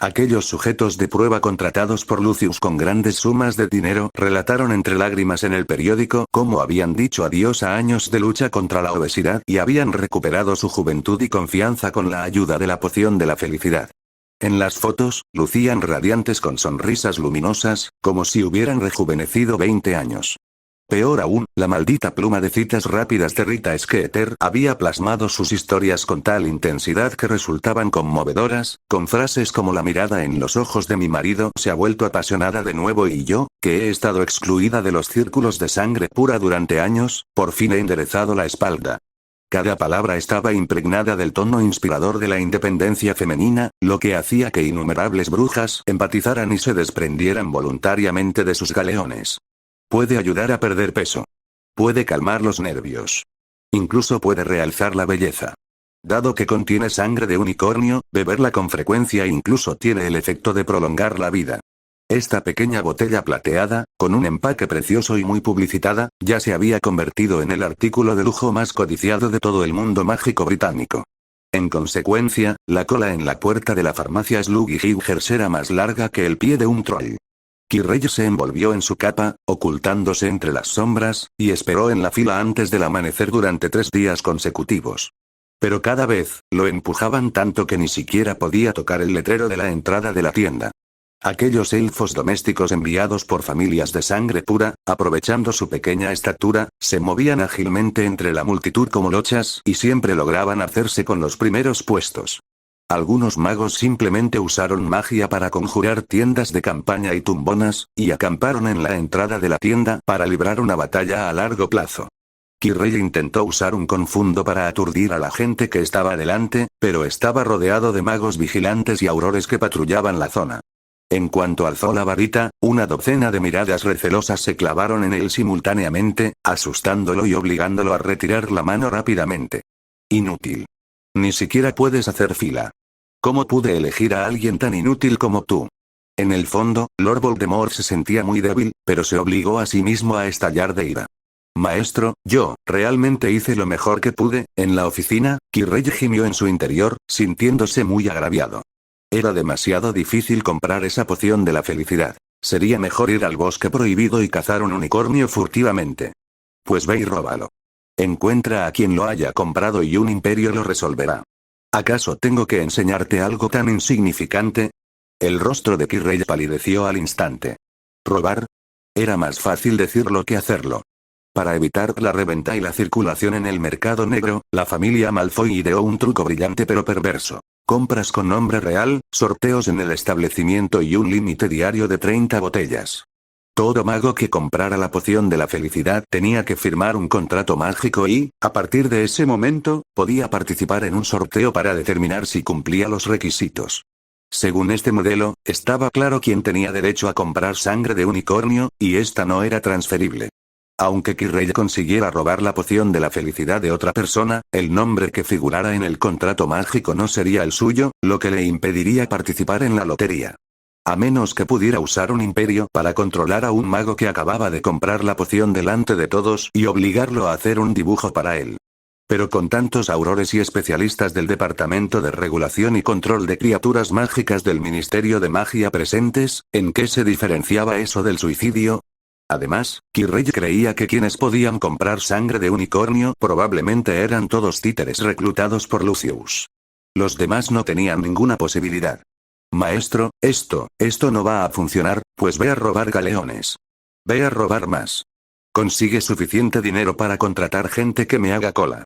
Aquellos sujetos de prueba contratados por Lucius con grandes sumas de dinero relataron entre lágrimas en el periódico cómo habían dicho adiós a años de lucha contra la obesidad y habían recuperado su juventud y confianza con la ayuda de la poción de la felicidad. En las fotos, lucían radiantes con sonrisas luminosas, como si hubieran rejuvenecido 20 años. Peor aún, la maldita pluma de citas rápidas de Rita Skeeter había plasmado sus historias con tal intensidad que resultaban conmovedoras, con frases como la mirada en los ojos de mi marido se ha vuelto apasionada de nuevo y yo, que he estado excluida de los círculos de sangre pura durante años, por fin he enderezado la espalda. Cada palabra estaba impregnada del tono inspirador de la independencia femenina, lo que hacía que innumerables brujas empatizaran y se desprendieran voluntariamente de sus galeones. Puede ayudar a perder peso. Puede calmar los nervios. Incluso puede realzar la belleza. Dado que contiene sangre de unicornio, beberla con frecuencia incluso tiene el efecto de prolongar la vida. Esta pequeña botella plateada, con un empaque precioso y muy publicitada, ya se había convertido en el artículo de lujo más codiciado de todo el mundo mágico británico. En consecuencia, la cola en la puerta de la farmacia Sluggy Higgers era más larga que el pie de un troll. Quirrell se envolvió en su capa, ocultándose entre las sombras, y esperó en la fila antes del amanecer durante 3 días consecutivos. Pero cada vez, lo empujaban tanto que ni siquiera podía tocar el letrero de la entrada de la tienda. Aquellos elfos domésticos enviados por familias de sangre pura, aprovechando su pequeña estatura, se movían ágilmente entre la multitud como lochas y siempre lograban hacerse con los primeros puestos. Algunos magos simplemente usaron magia para conjurar tiendas de campaña y tumbonas, y acamparon en la entrada de la tienda para librar una batalla a largo plazo. Quirrell intentó usar un confundo para aturdir a la gente que estaba delante, pero estaba rodeado de magos vigilantes y aurores que patrullaban la zona. En cuanto alzó la varita, una docena de miradas recelosas se clavaron en él simultáneamente, asustándolo y obligándolo a retirar la mano rápidamente. Inútil. Ni siquiera puedes hacer fila. ¿Cómo pude elegir a alguien tan inútil como tú? En el fondo, Lord Voldemort se sentía muy débil, pero se obligó a sí mismo a estallar de ira. Maestro, yo, realmente hice lo mejor que pude. En la oficina, Quirrell gimió en su interior, sintiéndose muy agraviado. Era demasiado difícil comprar esa poción de la felicidad. Sería mejor ir al bosque prohibido y cazar un unicornio furtivamente. Pues ve y róbalo. Encuentra a quien lo haya comprado y un imperio lo resolverá. ¿Acaso tengo que enseñarte algo tan insignificante? El rostro de Quirrell palideció al instante. ¿Robar? Era más fácil decirlo que hacerlo. Para evitar la reventa y la circulación en el mercado negro, la familia Malfoy ideó un truco brillante pero perverso. Compras con nombre real, sorteos en el establecimiento y un límite diario de 30 botellas. Todo mago que comprara la poción de la felicidad tenía que firmar un contrato mágico y, a partir de ese momento, podía participar en un sorteo para determinar si cumplía los requisitos. Según este modelo, estaba claro quién tenía derecho a comprar sangre de unicornio, y esta no era transferible. Aunque Kirrell consiguiera robar la poción de la felicidad de otra persona, el nombre que figurara en el contrato mágico no sería el suyo, lo que le impediría participar en la lotería. A menos que pudiera usar un imperio para controlar a un mago que acababa de comprar la poción delante de todos y obligarlo a hacer un dibujo para él. Pero con tantos aurores y especialistas del Departamento de Regulación y Control de Criaturas Mágicas del Ministerio de Magia presentes, ¿en qué se diferenciaba eso del suicidio? Además, Kirrell creía que quienes podían comprar sangre de unicornio probablemente eran todos títeres reclutados por Lucius. Los demás no tenían ninguna posibilidad. Maestro, esto no va a funcionar, pues ve a robar galeones. Ve a robar más. Consigue suficiente dinero para contratar gente que me haga cola.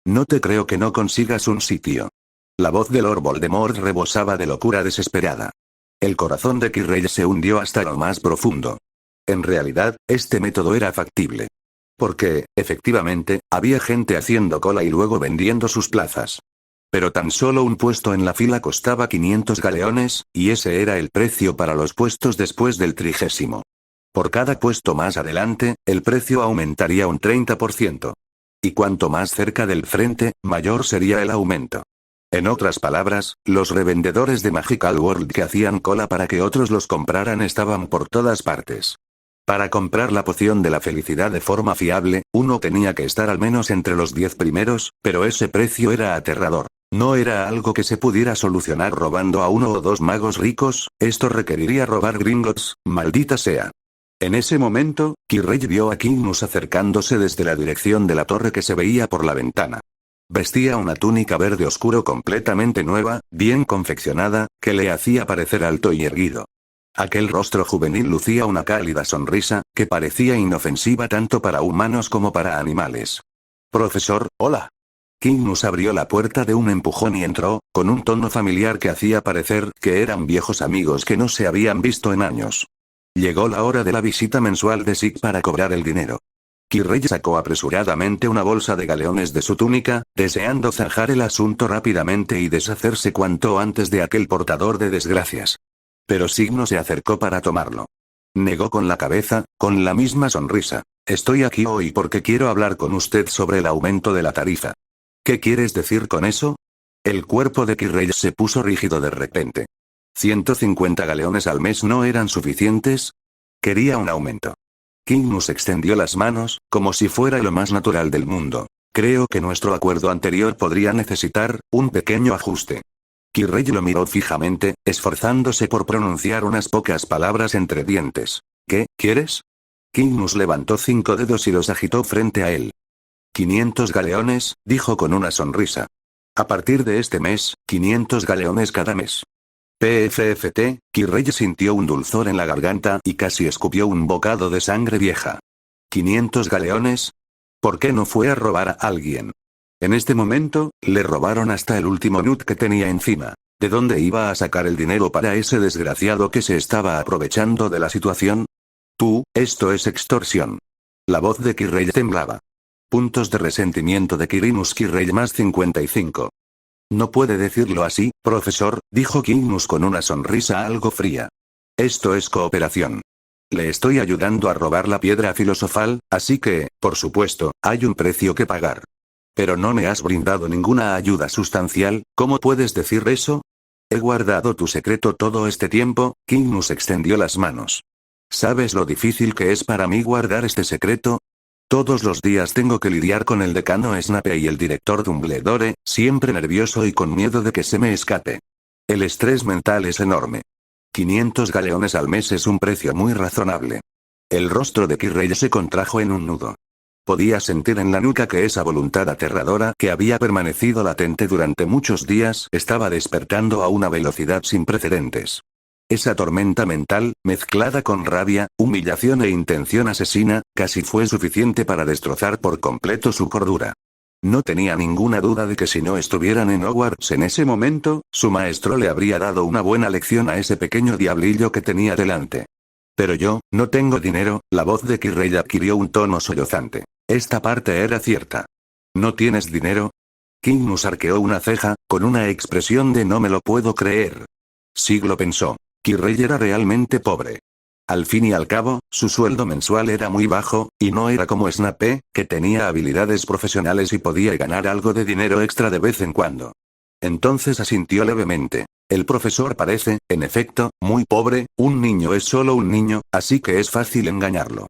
No te creo que no consigas un sitio. La voz de Lord Voldemort rebosaba de locura desesperada. El corazón de Kirrell se hundió hasta lo más profundo. En realidad, este método era factible. Porque, efectivamente, había gente haciendo cola y luego vendiendo sus plazas. Pero tan solo un puesto en la fila costaba 500 galeones, y ese era el precio para los puestos después del 30º. Por cada puesto más adelante, el precio aumentaría un 30%. Y cuanto más cerca del frente, mayor sería el aumento. En otras palabras, los revendedores de Magical World que hacían cola para que otros los compraran estaban por todas partes. Para comprar la poción de la felicidad de forma fiable, uno tenía que estar al menos entre los 10 primeros, pero ese precio era aterrador. No era algo que se pudiera solucionar robando a uno o dos magos ricos, esto requeriría robar Gringotts, maldita sea. En ese momento, Kirrell vio a Kygnus acercándose desde la dirección de la torre que se veía por la ventana. Vestía una túnica verde oscuro completamente nueva, bien confeccionada, que le hacía parecer alto y erguido. Aquel rostro juvenil lucía una cálida sonrisa, que parecía inofensiva tanto para humanos como para animales. Profesor, hola. Kygnus abrió la puerta de un empujón y entró, con un tono familiar que hacía parecer que eran viejos amigos que no se habían visto en años. Llegó la hora de la visita mensual de Sig para cobrar el dinero. Kirrell sacó apresuradamente una bolsa de galeones de su túnica, deseando zanjar el asunto rápidamente y deshacerse cuanto antes de aquel portador de desgracias. Pero Sig no se acercó para tomarlo. Negó con la cabeza, con la misma sonrisa. Estoy aquí hoy porque quiero hablar con usted sobre el aumento de la tarifa. ¿Qué quieres decir con eso? El cuerpo de Kirrell se puso rígido de repente. ¿150 galeones al mes no eran suficientes? Quería un aumento. Kygnus extendió las manos, como si fuera lo más natural del mundo. Creo que nuestro acuerdo anterior podría necesitar un pequeño ajuste. Kirrell lo miró fijamente, esforzándose por pronunciar unas pocas palabras entre dientes. ¿Qué, quieres? Kygnus levantó 5 dedos y los agitó frente a él. 500 galeones, dijo con una sonrisa. A partir de este mes, 500 galeones cada mes. PFFT, Kirrell sintió un dulzor en la garganta y casi escupió un bocado de sangre vieja. ¿500 galeones? ¿Por qué no fue a robar a alguien? En este momento, le robaron hasta el último nut que tenía encima. ¿De dónde iba a sacar el dinero para ese desgraciado que se estaba aprovechando de la situación? Tú, esto es extorsión. La voz de Kirrell temblaba. Puntos de resentimiento de Quirinus Kirrell más 55. No puede decirlo así, profesor, dijo Kygnus con una sonrisa algo fría. Esto es cooperación. Le estoy ayudando a robar la piedra filosofal, así que, por supuesto, hay un precio que pagar. Pero no me has brindado ninguna ayuda sustancial, ¿cómo puedes decir eso? He guardado tu secreto todo este tiempo, Kygnus extendió las manos. ¿Sabes lo difícil que es para mí guardar este secreto? Todos los días tengo que lidiar con el decano Snape y el director Dumbledore, siempre nervioso y con miedo de que se me escape. El estrés mental es enorme. 500 galeones al mes es un precio muy razonable. El rostro de Kirrell se contrajo en un nudo. Podía sentir en la nuca que esa voluntad aterradora que había permanecido latente durante muchos días estaba despertando a una velocidad sin precedentes. Esa tormenta mental, mezclada con rabia, humillación e intención asesina, casi fue suficiente para destrozar por completo su cordura. No tenía ninguna duda de que si no estuvieran en Hogwarts en ese momento, su maestro le habría dado una buena lección a ese pequeño diablillo que tenía delante. Pero yo, no tengo dinero, la voz de Quirrell adquirió un tono sollozante. Esta parte era cierta. ¿No tienes dinero? Quirrell arqueó una ceja, con una expresión de no me lo puedo creer. Siglo pensó. Quirrell era realmente pobre. Al fin y al cabo, su sueldo mensual era muy bajo, y no era como Snape, que tenía habilidades profesionales y podía ganar algo de dinero extra de vez en cuando. Entonces asintió levemente. El profesor parece, en efecto, muy pobre, un niño es solo un niño, así que es fácil engañarlo.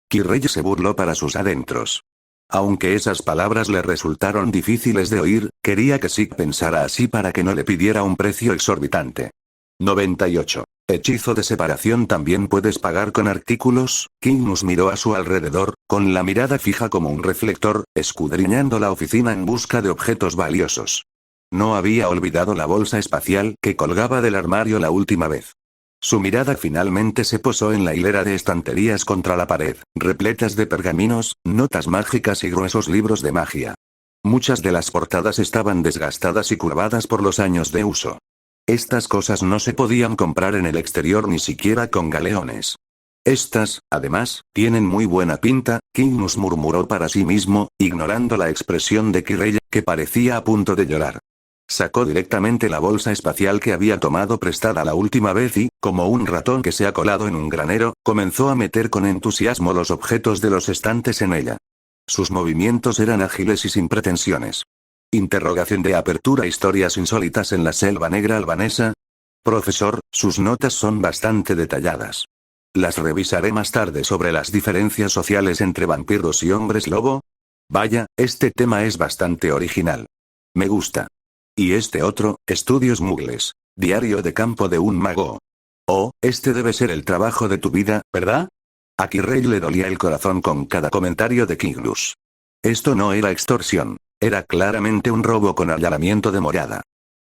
Quirrell se burló para sus adentros. Aunque esas palabras le resultaron difíciles de oír, quería que Sid pensara así para que no le pidiera un precio exorbitante. 98. Hechizo de separación también puedes pagar con artículos. Quirrell miró a su alrededor, con la mirada fija como un reflector, escudriñando la oficina en busca de objetos valiosos. No había olvidado la bolsa espacial que colgaba del armario la última vez. Su mirada finalmente se posó en la hilera de estanterías contra la pared, repletas de pergaminos, notas mágicas y gruesos libros de magia. Muchas de las portadas estaban desgastadas y curvadas por los años de uso. Estas cosas no se podían comprar en el exterior ni siquiera con galeones. Estas, además, tienen muy buena pinta, Quirrell murmuró para sí mismo, ignorando la expresión de Quirrell, que parecía a punto de llorar. Sacó directamente la bolsa espacial que había tomado prestada la última vez y, como un ratón que se ha colado en un granero, comenzó a meter con entusiasmo los objetos de los estantes en ella. Sus movimientos eran ágiles y sin pretensiones. Interrogación de apertura. Historias insólitas en la selva negra albanesa. Profesor, sus notas son bastante detalladas. Las revisaré más tarde sobre las diferencias sociales entre vampiros y hombres lobo. Vaya, este tema es bastante original. Me gusta. Y este otro, estudios muggles. Diario de campo de un mago. Oh, este debe ser el trabajo de tu vida, ¿verdad? A Quirrell le dolía el corazón con cada comentario de Quirrell. Esto no era extorsión. Era claramente un robo con allanamiento de morada.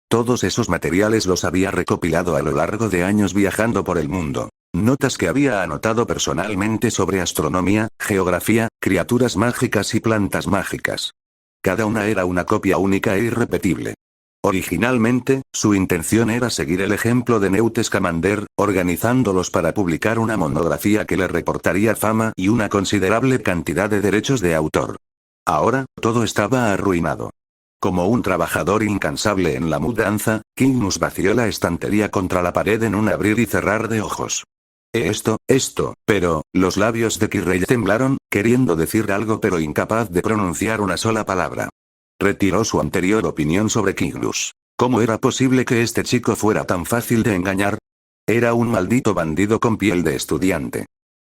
Todos esos materiales los había recopilado a lo largo de años viajando por el mundo. Notas que había anotado personalmente sobre astronomía, geografía, criaturas mágicas y plantas mágicas. Cada una era una copia única e irrepetible. Originalmente, su intención era seguir el ejemplo de Newt Scamander, organizándolos para publicar una monografía que le reportaría fama y una considerable cantidad de derechos de autor. Ahora, todo estaba arruinado. Como un trabajador incansable en la mudanza, Quirrell vació la estantería contra la pared en un abrir y cerrar de ojos. Pero, los labios de Quirrell temblaron, queriendo decir algo pero incapaz de pronunciar una sola palabra. Retiró su anterior opinión sobre Quirrell. ¿Cómo era posible que este chico fuera tan fácil de engañar? Era un maldito bandido con piel de estudiante.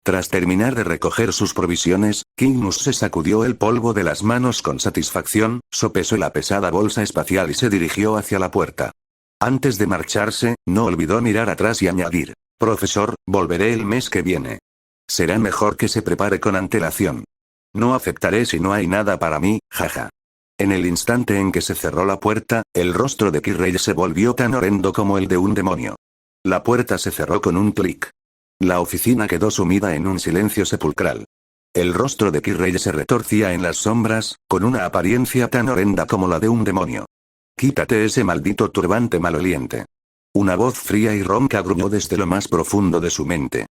Tras terminar de recoger sus provisiones, Quirrell se sacudió el polvo de las manos con satisfacción, sopesó la pesada bolsa espacial y se dirigió hacia la puerta. Antes de marcharse, no olvidó mirar atrás y añadir: profesor, volveré el mes que viene. Será mejor que se prepare con antelación. No aceptaré si no hay nada para mí, jaja. En el instante en que se cerró la puerta, el rostro de Quirrell se volvió tan horrendo como el de un demonio. La puerta se cerró con un clic. La oficina quedó sumida en un silencio sepulcral. El rostro de Quirrell se retorcía en las sombras, con una apariencia tan horrenda como la de un demonio. Quítate ese maldito turbante maloliente. Una voz fría y ronca gruñó desde lo más profundo de su mente.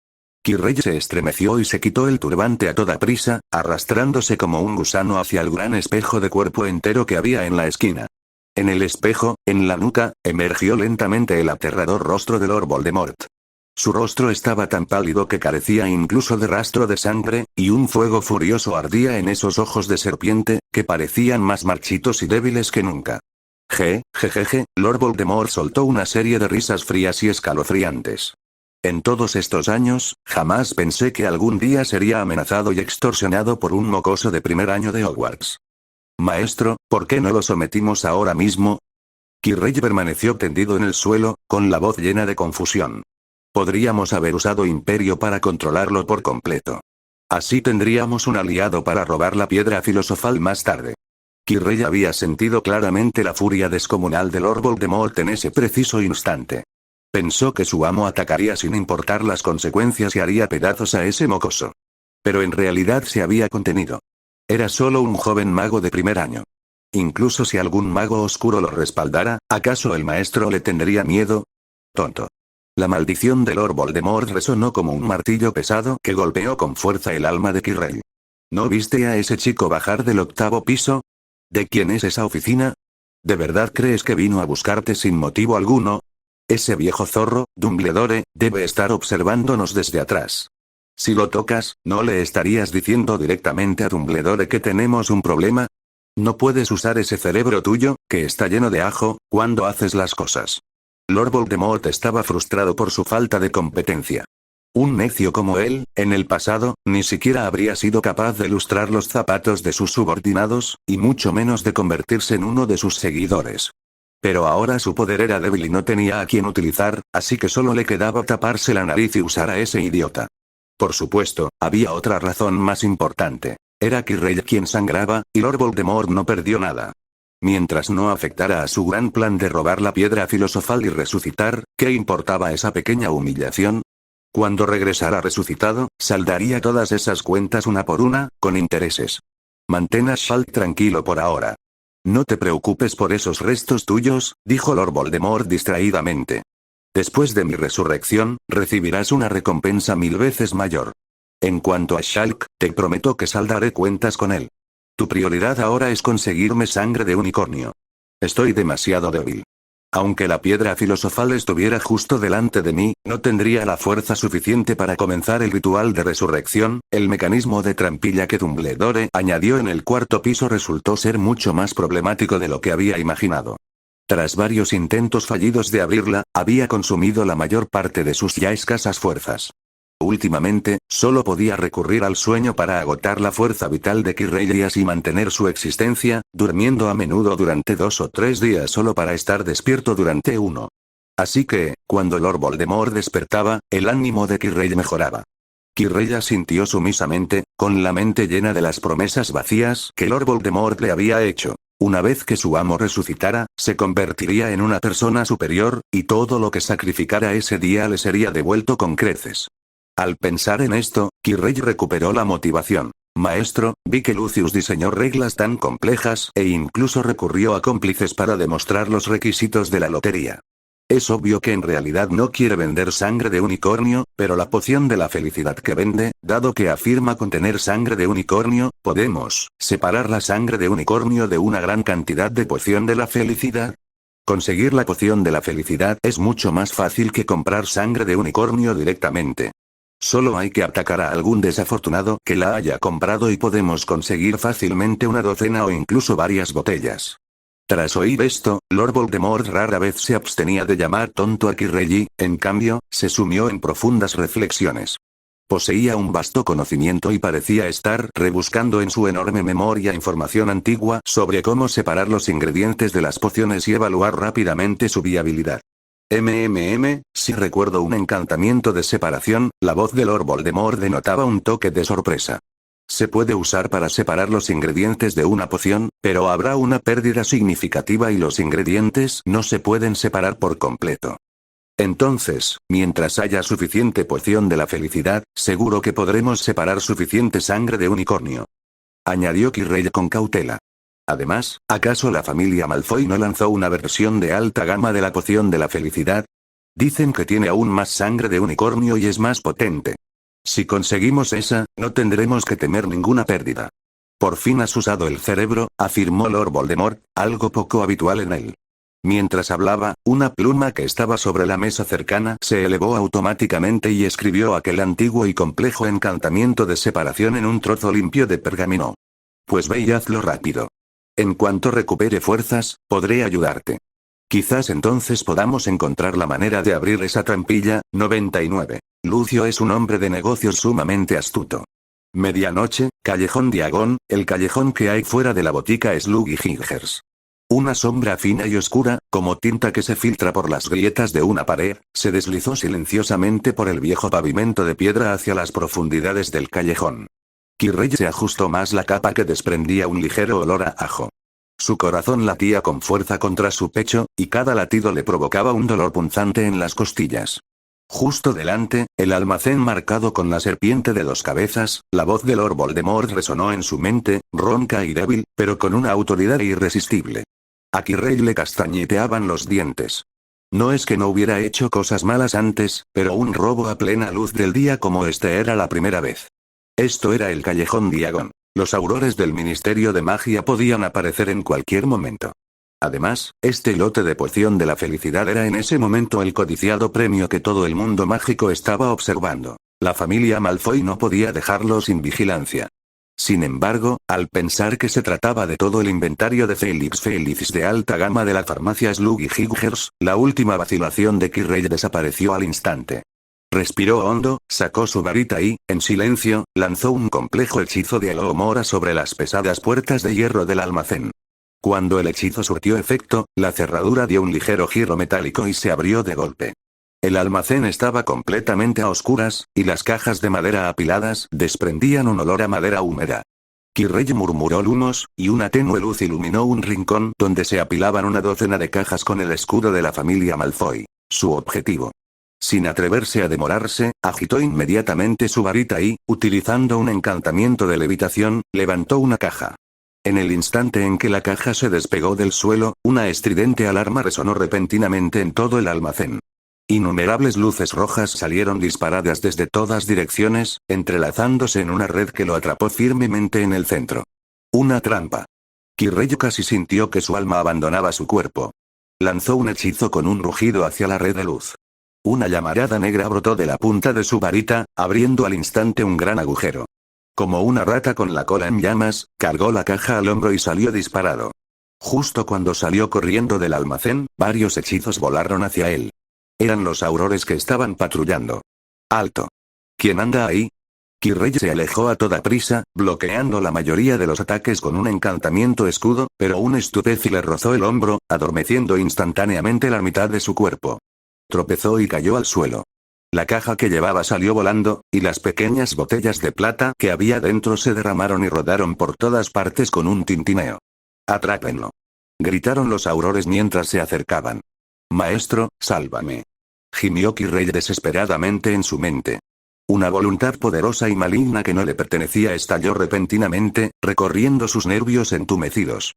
Quirrell se estremeció y se quitó el turbante a toda prisa, arrastrándose como un gusano hacia el gran espejo de cuerpo entero que había en la esquina. En el espejo, en la nuca, emergió lentamente el aterrador rostro de Lord Voldemort. Su rostro estaba tan pálido que carecía incluso de rastro de sangre, y un fuego furioso ardía en esos ojos de serpiente, que parecían más marchitos y débiles que nunca. Jejeje, Lord Voldemort soltó una serie de risas frías y escalofriantes. En todos estos años, jamás pensé que algún día sería amenazado y extorsionado por un mocoso de primer año de Hogwarts. Maestro, ¿por qué no lo sometimos ahora mismo? Quirrell permaneció tendido en el suelo, con la voz llena de confusión. Podríamos haber usado Imperio para controlarlo por completo. Así tendríamos un aliado para robar la piedra filosofal más tarde. Quirrell había sentido claramente la furia descomunal de Lord Voldemort en ese preciso instante. Pensó que su amo atacaría sin importar las consecuencias y haría pedazos a ese mocoso. Pero en realidad se había contenido. Era solo un joven mago de primer año. Incluso si algún mago oscuro lo respaldara, ¿acaso el maestro le tendría miedo? Tonto. La maldición de Lord Voldemort resonó como un martillo pesado que golpeó con fuerza el alma de Quirrell. ¿No viste a ese chico bajar del 8º piso? ¿De quién es esa oficina? ¿De verdad crees que vino a buscarte sin motivo alguno? Ese viejo zorro, Dumbledore, debe estar observándonos desde atrás. Si lo tocas, ¿no le estarías diciendo directamente a Dumbledore que tenemos un problema? No puedes usar ese cerebro tuyo, que está lleno de ajo, cuando haces las cosas. Lord Voldemort estaba frustrado por su falta de competencia. Un necio como él, en el pasado, ni siquiera habría sido capaz de lustrar los zapatos de sus subordinados, y mucho menos de convertirse en uno de sus seguidores. Pero ahora su poder era débil y no tenía a quien utilizar, así que solo le quedaba taparse la nariz y usar a ese idiota. Por supuesto, había otra razón más importante. Era Quirrell quien sangraba, y Lord Voldemort no perdió nada. Mientras no afectara a su gran plan de robar la piedra filosofal y resucitar, ¿qué importaba esa pequeña humillación? Cuando regresara resucitado, saldaría todas esas cuentas una por una, con intereses. Mantén a Shalt tranquilo por ahora. No te preocupes por esos restos tuyos, dijo Lord Voldemort distraídamente. Después de mi resurrección, recibirás una recompensa 1000 veces mayor. En cuanto a Shulk, te prometo que saldaré cuentas con él. Tu prioridad ahora es conseguirme sangre de unicornio. Estoy demasiado débil. Aunque la piedra filosofal estuviera justo delante de mí, no tendría la fuerza suficiente para comenzar el ritual de resurrección. El mecanismo de trampilla que Dumbledore añadió en el 4º piso resultó ser mucho más problemático de lo que había imaginado. Tras varios intentos fallidos de abrirla, había consumido la mayor parte de sus ya escasas fuerzas. Últimamente, solo podía recurrir al sueño para agotar la fuerza vital de Quirrell y así mantener su existencia, durmiendo a menudo durante 2 o 3 días solo para estar despierto durante uno. Así que, cuando Lord Voldemort despertaba, el ánimo de Quirrell mejoraba. Quirrell asintió sumisamente, con la mente llena de las promesas vacías que Lord Voldemort le había hecho. Una vez que su amo resucitara, se convertiría en una persona superior, y todo lo que sacrificara ese día le sería devuelto con creces. Al pensar en esto, Quirrell recuperó la motivación. Maestro, vi que Lucius diseñó reglas tan complejas e incluso recurrió a cómplices para demostrar los requisitos de la lotería. Es obvio que en realidad no quiere vender sangre de unicornio, pero la poción de la felicidad que vende, dado que afirma contener sangre de unicornio, ¿podemos separar la sangre de unicornio de una gran cantidad de poción de la felicidad? Conseguir la poción de la felicidad es mucho más fácil que comprar sangre de unicornio directamente. Solo hay que atacar a algún desafortunado que la haya comprado y podemos conseguir fácilmente una docena o incluso varias botellas. Tras oír esto, Lord Voldemort rara vez se abstenía de llamar tonto a Quirrell y, en cambio, se sumió en profundas reflexiones. Poseía un vasto conocimiento y parecía estar rebuscando en su enorme memoria información antigua sobre cómo separar los ingredientes de las pociones y evaluar rápidamente su viabilidad. Si recuerdo un encantamiento de separación, la voz de Lord Voldemort denotaba un toque de sorpresa. Se puede usar para separar los ingredientes de una poción, pero habrá una pérdida significativa y los ingredientes no se pueden separar por completo. Entonces, mientras haya suficiente poción de la felicidad, seguro que podremos separar suficiente sangre de unicornio. Añadió Quirrell con cautela. Además, ¿acaso la familia Malfoy no lanzó una versión de alta gama de la poción de la felicidad? Dicen que tiene aún más sangre de unicornio y es más potente. Si conseguimos esa, no tendremos que temer ninguna pérdida. Por fin has usado el cerebro, afirmó Lord Voldemort, algo poco habitual en él. Mientras hablaba, una pluma que estaba sobre la mesa cercana se elevó automáticamente y escribió aquel antiguo y complejo encantamiento de separación en un trozo limpio de pergamino. Pues ve y hazlo rápido. En cuanto recupere fuerzas, podré ayudarte. Quizás entonces podamos encontrar la manera de abrir esa trampilla. 99. Lucio es un hombre de negocios sumamente astuto. Medianoche, Callejón Diagon, el callejón que hay fuera de la botica Sluggy Hingers. Una sombra fina y oscura, como tinta que se filtra por las grietas de una pared, se deslizó silenciosamente por el viejo pavimento de piedra hacia las profundidades del callejón. Quirrell se ajustó más la capa que desprendía un ligero olor a ajo. Su corazón latía con fuerza contra su pecho, y cada latido le provocaba un dolor punzante en las costillas. Justo delante, el almacén marcado con la serpiente de 2 cabezas, la voz de Lord Voldemort resonó en su mente, ronca y débil, pero con una autoridad irresistible. A Kirrell le castañeteaban los dientes. No es que no hubiera hecho cosas malas antes, pero un robo a plena luz del día como este era la primera vez. Esto era el Callejón Diagon. Los aurores del Ministerio de Magia podían aparecer en cualquier momento. Además, este lote de poción de la felicidad era en ese momento el codiciado premio que todo el mundo mágico estaba observando. La familia Malfoy no podía dejarlo sin vigilancia. Sin embargo, al pensar que se trataba de todo el inventario de Felix Felicis de alta gama de la farmacia Slug y Higgers, la última vacilación de Kirrell desapareció al instante. Respiró hondo, sacó su varita y, en silencio, lanzó un complejo hechizo de Alohomora sobre las pesadas puertas de hierro del almacén. Cuando el hechizo surtió efecto, la cerradura dio un ligero giro metálico y se abrió de golpe. El almacén estaba completamente a oscuras, y las cajas de madera apiladas desprendían un olor a madera húmeda. Kirrell murmuró lumos, y una tenue luz iluminó un rincón donde se apilaban una docena de cajas con el escudo de la familia Malfoy. Su objetivo. Sin atreverse a demorarse, agitó inmediatamente su varita y, utilizando un encantamiento de levitación, levantó una caja. En el instante en que la caja se despegó del suelo, una estridente alarma resonó repentinamente en todo el almacén. Innumerables luces rojas salieron disparadas desde todas direcciones, entrelazándose en una red que lo atrapó firmemente en el centro. Una trampa. Kirrell casi sintió que su alma abandonaba su cuerpo. Lanzó un hechizo con un rugido hacia la red de luz. Una llamarada negra brotó de la punta de su varita, abriendo al instante un gran agujero. Como una rata con la cola en llamas, cargó la caja al hombro y salió disparado. Justo cuando salió corriendo del almacén, varios hechizos volaron hacia él. Eran los aurores que estaban patrullando. ¡Alto! ¿Quién anda ahí? Kirrell se alejó a toda prisa, bloqueando la mayoría de los ataques con un encantamiento escudo, pero un estupefy le rozó el hombro, adormeciendo instantáneamente la mitad de su cuerpo. Tropezó y cayó al suelo. La caja que llevaba salió volando, y las pequeñas botellas de plata que había dentro se derramaron y rodaron por todas partes con un tintineo. ¡Atrápenlo! Gritaron los aurores mientras se acercaban. Maestro, sálvame. Gimió Kirrell desesperadamente en su mente. Una voluntad poderosa y maligna que no le pertenecía estalló repentinamente, recorriendo sus nervios entumecidos.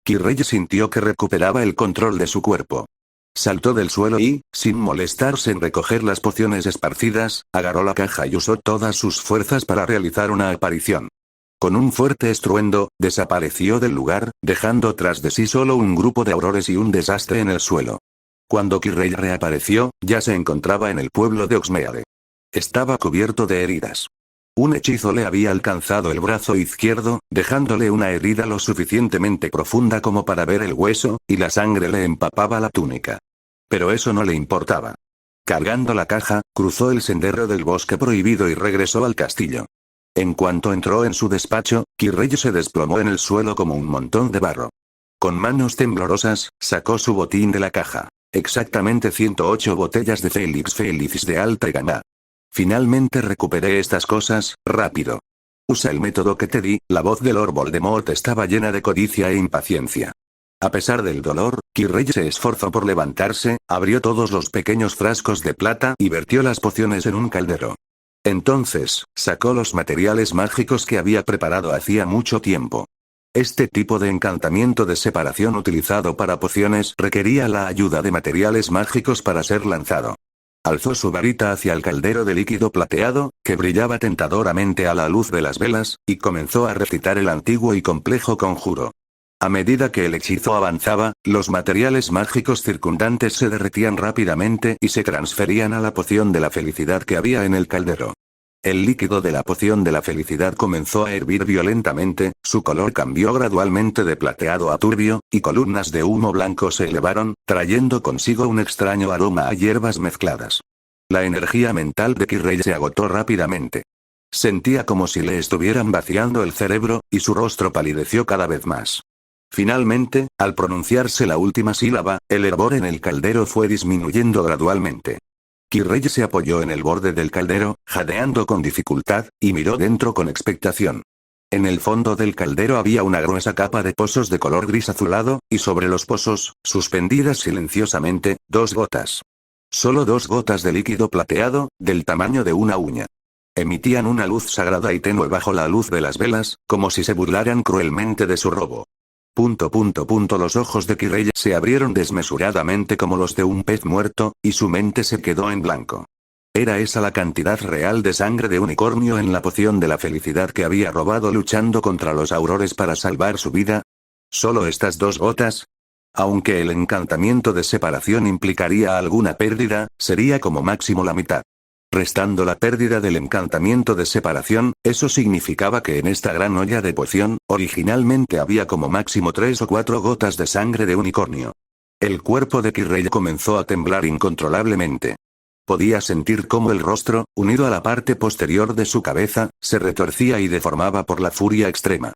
Kirrell sintió que recuperaba el control de su cuerpo. Saltó del suelo y, sin molestarse en recoger las pociones esparcidas, agarró la caja y usó todas sus fuerzas para realizar una aparición. Con un fuerte estruendo, desapareció del lugar, dejando tras de sí solo un grupo de aurores y un desastre en el suelo. Cuando Kirrell reapareció, ya se encontraba en el pueblo de Hogsmeade. Estaba cubierto de heridas. Un hechizo le había alcanzado el brazo izquierdo, dejándole una herida lo suficientemente profunda como para ver el hueso, y la sangre le empapaba la túnica. Pero eso no le importaba. Cargando la caja, cruzó el sendero del bosque prohibido y regresó al castillo. En cuanto entró en su despacho, Kirrell se desplomó en el suelo como un montón de barro. Con manos temblorosas, sacó su botín de la caja. Exactamente 108 botellas de Felix Felicis de alta gama. Finalmente recuperé estas cosas, rápido. Usa el método que te di, la voz de Lord Voldemort estaba llena de codicia e impaciencia. A pesar del dolor, Kirrell se esforzó por levantarse, abrió todos los pequeños frascos de plata y vertió las pociones en un caldero. Entonces, sacó los materiales mágicos que había preparado hacía mucho tiempo. Este tipo de encantamiento de separación utilizado para pociones requería la ayuda de materiales mágicos para ser lanzado. Alzó su varita hacia el caldero de líquido plateado, que brillaba tentadoramente a la luz de las velas, y comenzó a recitar el antiguo y complejo conjuro. A medida que el hechizo avanzaba, los materiales mágicos circundantes se derretían rápidamente y se transferían a la poción de la felicidad que había en el caldero. El líquido de la poción de la felicidad comenzó a hervir violentamente, su color cambió gradualmente de plateado a turbio, y columnas de humo blanco se elevaron, trayendo consigo un extraño aroma a hierbas mezcladas. La energía mental de Kirrell se agotó rápidamente. Sentía como si le estuvieran vaciando el cerebro, y su rostro palideció cada vez más. Finalmente, al pronunciarse la última sílaba, el hervor en el caldero fue disminuyendo gradualmente. Kirrell se apoyó en el borde del caldero, jadeando con dificultad, y miró dentro con expectación. En el fondo del caldero había una gruesa capa de pozos de color gris azulado, y sobre los pozos, suspendidas silenciosamente, 2 gotas. Solo 2 gotas de líquido plateado, del tamaño de una uña. Emitían una luz sagrada y tenue bajo la luz de las velas, como si se burlaran cruelmente de su robo. Los ojos de Kirei se abrieron desmesuradamente como los de un pez muerto, y su mente se quedó en blanco. ¿Era esa la cantidad real de sangre de unicornio en la poción de la felicidad que había robado luchando contra los aurores para salvar su vida? ¿Solo estas 2 gotas? Aunque el encantamiento de separación implicaría alguna pérdida, sería como máximo la mitad. Restando la pérdida del encantamiento de separación, eso significaba que en esta gran olla de poción, originalmente había como máximo 3 o 4 gotas de sangre de unicornio. El cuerpo de Kirei comenzó a temblar incontrolablemente. Podía sentir cómo el rostro, unido a la parte posterior de su cabeza, se retorcía y deformaba por la furia extrema.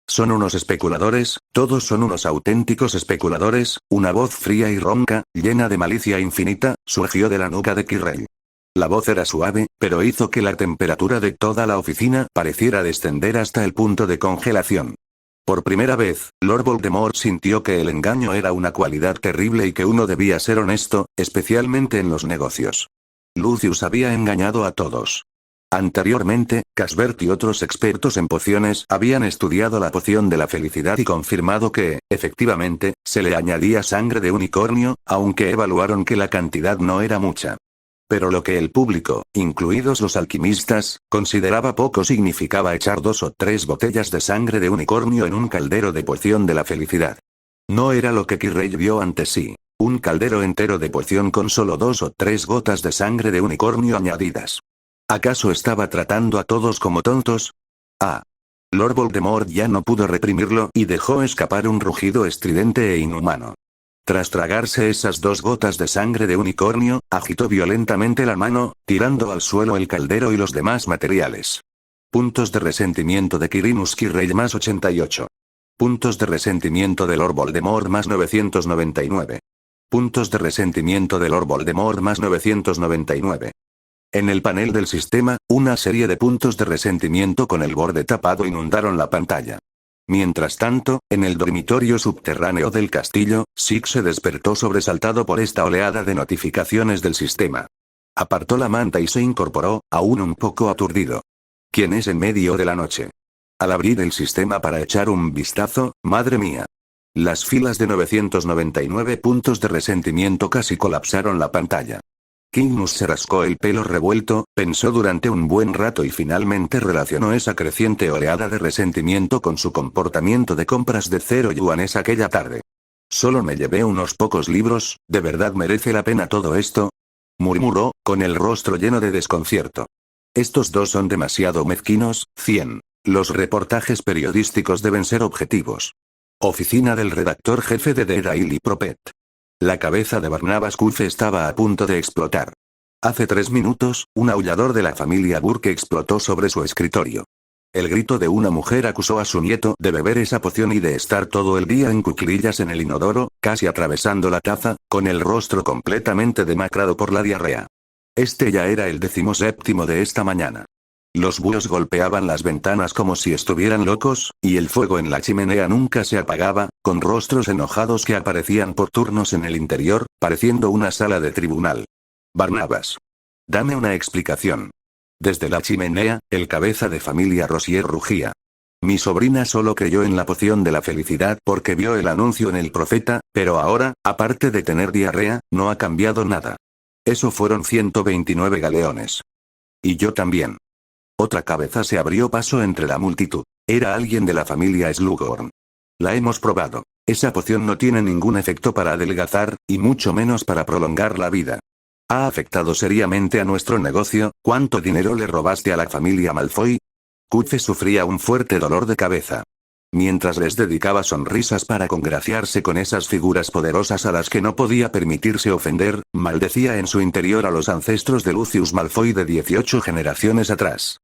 Son unos especuladores, todos son unos auténticos especuladores, una voz fría y ronca, llena de malicia infinita, surgió de la nuca de Kirei. La voz era suave, pero hizo que la temperatura de toda la oficina pareciera descender hasta el punto de congelación. Por primera vez, Lord Voldemort sintió que el engaño era una cualidad terrible y que uno debía ser honesto, especialmente en los negocios. Lucius había engañado a todos. Anteriormente, Casbert y otros expertos en pociones habían estudiado la poción de la felicidad y confirmado que, efectivamente, se le añadía sangre de unicornio, aunque evaluaron que la cantidad no era mucha. Pero lo que el público, incluidos los alquimistas, consideraba poco significaba echar 2 o 3 botellas de sangre de unicornio en un caldero de poción de la felicidad. No era lo que Kirei vio ante sí. Un caldero entero de poción con solo 2 o 3 gotas de sangre de unicornio añadidas. ¿Acaso estaba tratando a todos como tontos? Ah. Lord Voldemort ya no pudo reprimirlo y dejó escapar un rugido estridente e inhumano. Tras tragarse esas 2 gotas de sangre de unicornio, agitó violentamente la mano, tirando al suelo el caldero y los demás materiales. Puntos de resentimiento de Quirinus Kirei más 88. Puntos de resentimiento de Lord Voldemort más 999. Puntos de resentimiento de Lord Voldemort más 999. En el panel del sistema, una serie de puntos de resentimiento con el borde tapado inundaron la pantalla. Mientras tanto, en el dormitorio subterráneo del castillo, Six se despertó sobresaltado por esta oleada de notificaciones del sistema. Apartó la manta y se incorporó, aún un poco aturdido. ¿Quién es en medio de la noche? Al abrir el sistema para echar un vistazo, madre mía. Las filas de 999 puntos de resentimiento casi colapsaron la pantalla. Quirinus se rascó el pelo revuelto, pensó durante un buen rato y finalmente relacionó esa creciente oleada de resentimiento con su comportamiento de compras de 0 yuanes aquella tarde. Solo me llevé unos pocos libros, ¿de verdad merece la pena todo esto? Murmuró, con el rostro lleno de desconcierto. Estos 2 son demasiado mezquinos. 100. Los reportajes periodísticos deben ser objetivos. Oficina del redactor jefe de The Daily Prophet. La cabeza de Barnabas Cufe estaba a punto de explotar. Hace 3 minutos, un aullador de la familia Burke explotó sobre su escritorio. El grito de una mujer acusó a su nieto de beber esa poción y de estar todo el día en cuclillas en el inodoro, casi atravesando la taza, con el rostro completamente demacrado por la diarrea. Este ya era el 17º de esta mañana. Los búhos golpeaban las ventanas como si estuvieran locos, y el fuego en la chimenea nunca se apagaba, con rostros enojados que aparecían por turnos en el interior, pareciendo una sala de tribunal. Barnabas. Dame una explicación. Desde la chimenea, el cabeza de familia Rosier rugía. Mi sobrina solo creyó en la poción de la felicidad porque vio el anuncio en el Profeta, pero ahora, aparte de tener diarrea, no ha cambiado nada. Eso fueron 129 galeones. Y yo también. Otra cabeza se abrió paso entre la multitud. Era alguien de la familia Slughorn. La hemos probado. Esa poción no tiene ningún efecto para adelgazar, y mucho menos para prolongar la vida. ¿Ha afectado seriamente a nuestro negocio? ¿Cuánto dinero le robaste a la familia Malfoy? Cufe sufría un fuerte dolor de cabeza. Mientras les dedicaba sonrisas para congraciarse con esas figuras poderosas a las que no podía permitirse ofender, maldecía en su interior a los ancestros de Lucius Malfoy de 18 generaciones atrás.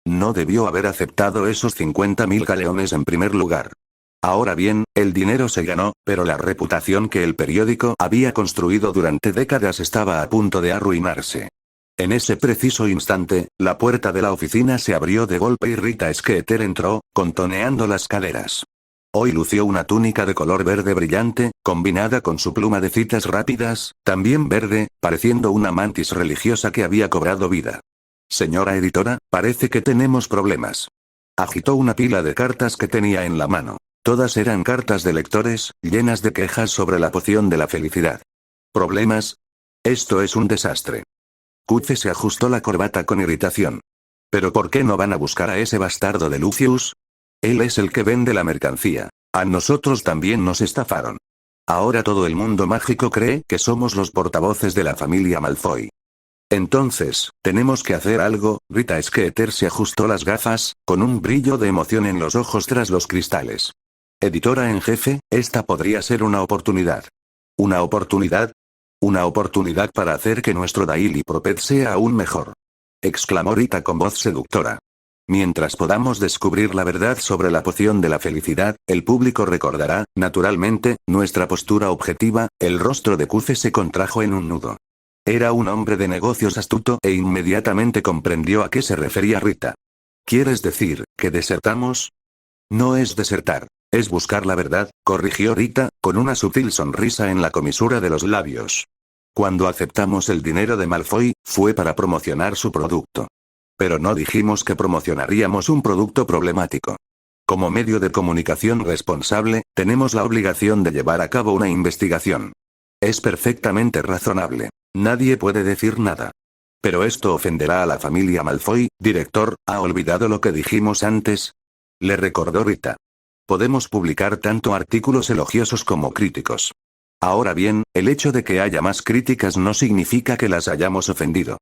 No debió haber aceptado esos 50.000 galeones en primer lugar. Ahora bien, el dinero se ganó, pero la reputación que el periódico había construido durante décadas estaba a punto de arruinarse. En ese preciso instante, la puerta de la oficina se abrió de golpe y Rita Skeeter entró, contoneando las caderas. Hoy lució una túnica de color verde brillante, combinada con su pluma de citas rápidas, también verde, pareciendo una mantis religiosa que había cobrado vida. Señora editora, parece que tenemos problemas. Agitó una pila de cartas que tenía en la mano. Todas eran cartas de lectores, llenas de quejas sobre la poción de la felicidad. ¿Problemas? Esto es un desastre. Cuce se ajustó la corbata con irritación. ¿Pero por qué no van a buscar a ese bastardo de Lucius? Él es el que vende la mercancía. A nosotros también nos estafaron. Ahora todo el mundo mágico cree que somos los portavoces de la familia Malfoy. Entonces, tenemos que hacer algo. Rita Skeeter se ajustó las gafas, con un brillo de emoción en los ojos tras los cristales. Editora en jefe, esta podría ser una oportunidad. ¿Una oportunidad? Una oportunidad para hacer que nuestro Daily Prophet sea aún mejor. Exclamó Rita con voz seductora. Mientras podamos descubrir la verdad sobre la poción de la felicidad, el público recordará, naturalmente, nuestra postura objetiva. El rostro de Cuce se contrajo en un nudo. Era un hombre de negocios astuto e inmediatamente comprendió a qué se refería Rita. ¿Quieres decir, que desertamos? No es desertar, es buscar la verdad, corrigió Rita, con una sutil sonrisa en la comisura de los labios. Cuando aceptamos el dinero de Malfoy, fue para promocionar su producto. Pero no dijimos que promocionaríamos un producto problemático. Como medio de comunicación responsable, tenemos la obligación de llevar a cabo una investigación. Es perfectamente razonable. Nadie puede decir nada. Pero esto ofenderá a la familia Malfoy. Director, ¿ha olvidado lo que dijimos antes? Le recordó Rita. Podemos publicar tanto artículos elogiosos como críticos. Ahora bien, el hecho de que haya más críticas no significa que las hayamos ofendido.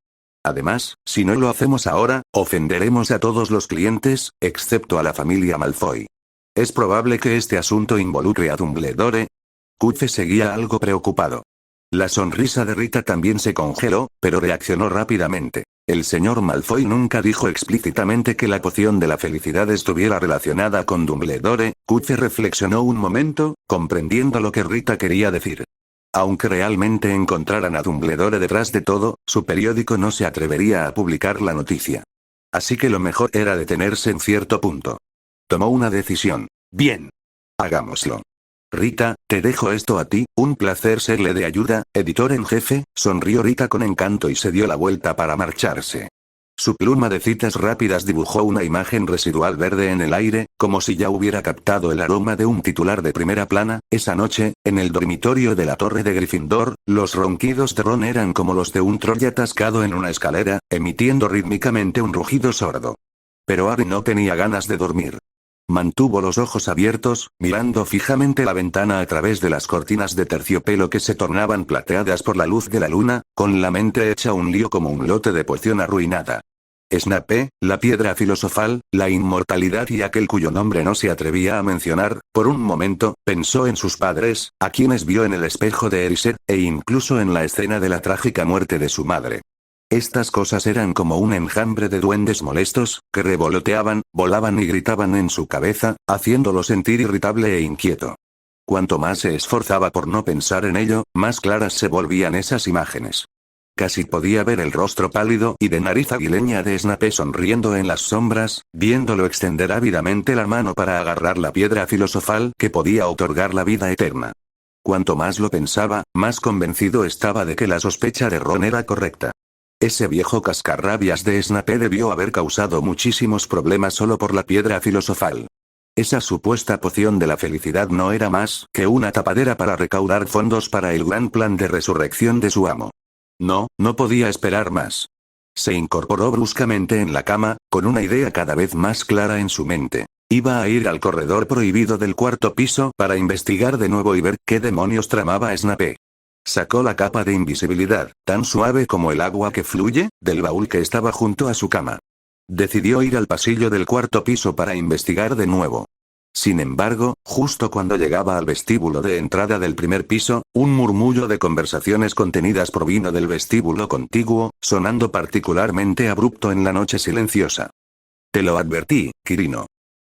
Además, si no lo hacemos ahora, ofenderemos a todos los clientes, excepto a la familia Malfoy. ¿Es probable que este asunto involucre a Dumbledore? Cuce seguía algo preocupado. La sonrisa de Rita también se congeló, pero reaccionó rápidamente. El señor Malfoy nunca dijo explícitamente que la poción de la felicidad estuviera relacionada con Dumbledore. Cuce reflexionó un momento, comprendiendo lo que Rita quería decir. Aunque realmente encontraran a Dumbledore detrás de todo, su periódico no se atrevería a publicar la noticia. Así que lo mejor era detenerse en cierto punto. Tomó una decisión. Bien. Hagámoslo. Rita, te dejo esto a ti, un placer serle de ayuda, editor en jefe, sonrió Rita con encanto y se dio la vuelta para marcharse. Su pluma de citas rápidas dibujó una imagen residual verde en el aire, como si ya hubiera captado el aroma de un titular de primera plana. Esa noche, en el dormitorio de la Torre de Gryffindor, los ronquidos de Ron eran como los de un troll atascado en una escalera, emitiendo rítmicamente un rugido sordo. Pero Harry no tenía ganas de dormir. Mantuvo los ojos abiertos, mirando fijamente la ventana a través de las cortinas de terciopelo que se tornaban plateadas por la luz de la luna, con la mente hecha un lío como un lote de poción arruinada. Snape, la piedra filosofal, la inmortalidad y aquel cuyo nombre no se atrevía a mencionar, por un momento, pensó en sus padres, a quienes vio en el espejo de Erised, e incluso en la escena de la trágica muerte de su madre. Estas cosas eran como un enjambre de duendes molestos, que revoloteaban, volaban y gritaban en su cabeza, haciéndolo sentir irritable e inquieto. Cuanto más se esforzaba por no pensar en ello, más claras se volvían esas imágenes. Casi podía ver el rostro pálido y de nariz aguileña de Snape sonriendo en las sombras, viéndolo extender ávidamente la mano para agarrar la piedra filosofal que podía otorgar la vida eterna. Cuanto más lo pensaba, más convencido estaba de que la sospecha de Ron era correcta. Ese viejo cascarrabias de Snape debió haber causado muchísimos problemas solo por la piedra filosofal. Esa supuesta poción de la felicidad no era más que una tapadera para recaudar fondos para el gran plan de resurrección de su amo. No podía esperar más. Se incorporó bruscamente en la cama, con una idea cada vez más clara en su mente. Iba a ir al corredor prohibido del cuarto piso para investigar de nuevo y ver qué demonios tramaba Snape. Sacó la capa de invisibilidad, tan suave como el agua que fluye, del baúl que estaba junto a su cama. Decidió ir al pasillo del cuarto piso para investigar de nuevo. Sin embargo, justo cuando llegaba al vestíbulo de entrada del primer piso, un murmullo de conversaciones contenidas provino del vestíbulo contiguo, sonando particularmente abrupto en la noche silenciosa. Te lo advertí, Quirino.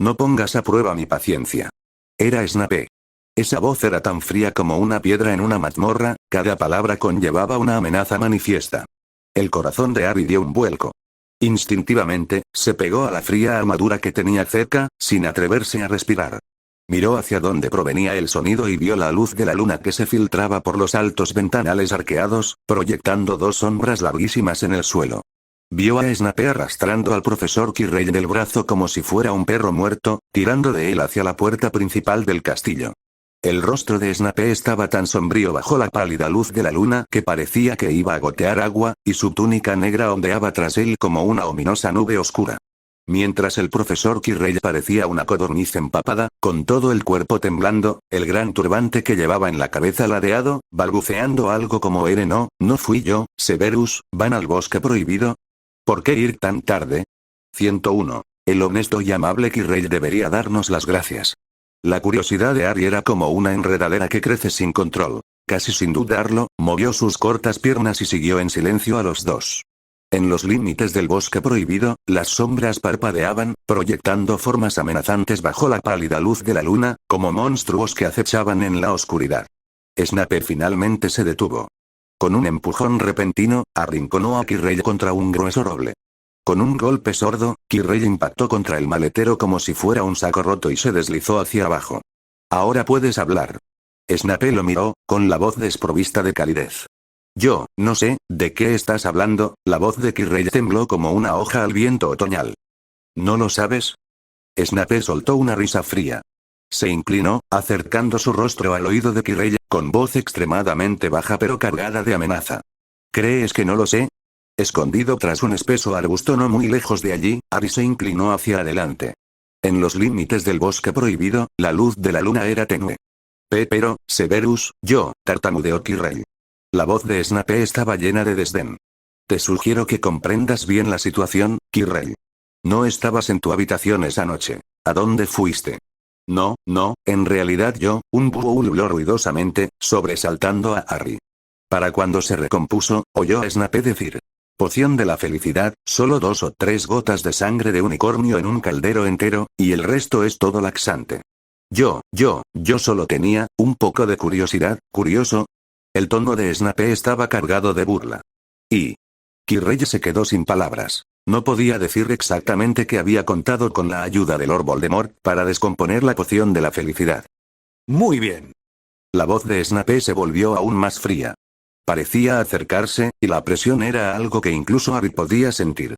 No pongas a prueba mi paciencia. Era Snape. Esa voz era tan fría como una piedra en una mazmorra, cada palabra conllevaba una amenaza manifiesta. El corazón de Harry dio un vuelco. Instintivamente, se pegó a la fría armadura que tenía cerca, sin atreverse a respirar. Miró hacia donde provenía el sonido y vio la luz de la luna que se filtraba por los altos ventanales arqueados, proyectando dos sombras larguísimas en el suelo. Vio a Snape arrastrando al profesor Quirrell del brazo como si fuera un perro muerto, tirando de él hacia la puerta principal del castillo. El rostro de Snape estaba tan sombrío bajo la pálida luz de la luna que parecía que iba a gotear agua, y su túnica negra ondeaba tras él como una ominosa nube oscura. Mientras el profesor Quirrell parecía una codorniz empapada, con todo el cuerpo temblando, el gran turbante que llevaba en la cabeza ladeado, balbuceando algo como no fui yo, Severus, ¿van al bosque prohibido? ¿Por qué ir tan tarde? 101. El honesto y amable Quirrell debería darnos las gracias. La curiosidad de Harry era como una enredadera que crece sin control. Casi sin dudarlo, movió sus cortas piernas y siguió en silencio a los dos. En los límites del bosque prohibido, las sombras parpadeaban, proyectando formas amenazantes bajo la pálida luz de la luna, como monstruos que acechaban en la oscuridad. Snape finalmente se detuvo. Con un empujón repentino, arrinconó a Quirrell contra un grueso roble. Con un golpe sordo, Quirrell impactó contra el maletero como si fuera un saco roto y se deslizó hacia abajo. Ahora puedes hablar. Snape lo miró, con la voz desprovista de calidez. Yo, no sé, ¿de qué estás hablando? La voz de Quirrell tembló como una hoja al viento otoñal. ¿No lo sabes? Snape soltó una risa fría. Se inclinó, acercando su rostro al oído de Quirrell, con voz extremadamente baja pero cargada de amenaza. ¿Crees que no lo sé? Escondido tras un espeso arbusto no muy lejos de allí, Harry se inclinó hacia adelante. En los límites del bosque prohibido, la luz de la luna era tenue. Pero, Severus, tartamudeó Quirrell. La voz de Snape estaba llena de desdén. Te sugiero que comprendas bien la situación, Quirrell. No estabas en tu habitación esa noche. ¿A dónde fuiste? No, en realidad un búho ululó ruidosamente, sobresaltando a Harry. Para cuando se recompuso, oyó a Snape decir. Poción de la felicidad, solo 2 o 3 gotas de sangre de unicornio en un caldero entero, y el resto es todo laxante. Yo solo tenía, un poco de curiosidad, curioso. El tono de Snape estaba cargado de burla. Y Quirrell se quedó sin palabras. No podía decir exactamente que había contado con la ayuda de Lord Voldemort para descomponer la poción de la felicidad. Muy bien. La voz de Snape se volvió aún más fría. Parecía acercarse, y la presión era algo que incluso Harry podía sentir.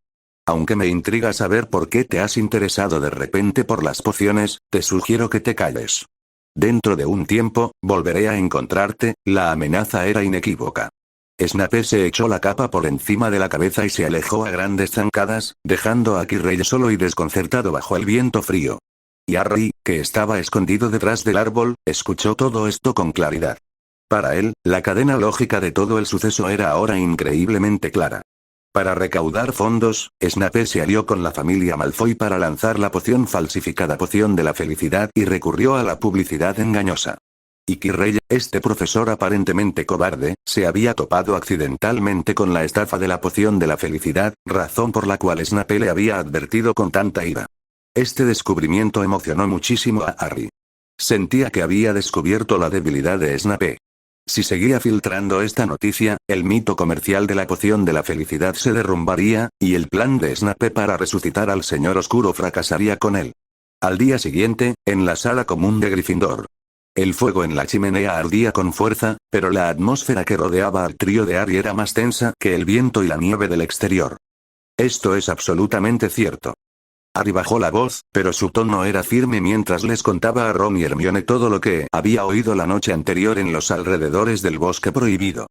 Aunque me intriga saber por qué te has interesado de repente por las pociones, te sugiero que te calles. Dentro de un tiempo, volveré a encontrarte, la amenaza era inequívoca. Snape se echó la capa por encima de la cabeza y se alejó a grandes zancadas, dejando a Quirrell solo y desconcertado bajo el viento frío. Y Harry, que estaba escondido detrás del árbol, escuchó todo esto con claridad. Para él, la cadena lógica de todo el suceso era ahora increíblemente clara. Para recaudar fondos, Snape se alió con la familia Malfoy para lanzar la poción falsificada Poción de la Felicidad y recurrió a la publicidad engañosa. Y Quirrell, este profesor aparentemente cobarde, se había topado accidentalmente con la estafa de la Poción de la Felicidad, razón por la cual Snape le había advertido con tanta ira. Este descubrimiento emocionó muchísimo a Harry. Sentía que había descubierto la debilidad de Snape. Si seguía filtrando esta noticia, el mito comercial de la Poción de la Felicidad se derrumbaría, y el plan de Snape para resucitar al Señor Oscuro fracasaría con él. Al día siguiente, en la sala común de Gryffindor. El fuego en la chimenea ardía con fuerza, pero la atmósfera que rodeaba al trío de Harry era más tensa que el viento y la nieve del exterior. Esto es absolutamente cierto. Harry bajó la voz, pero su tono era firme mientras les contaba a Ron y Hermione todo lo que había oído la noche anterior en los alrededores del bosque prohibido.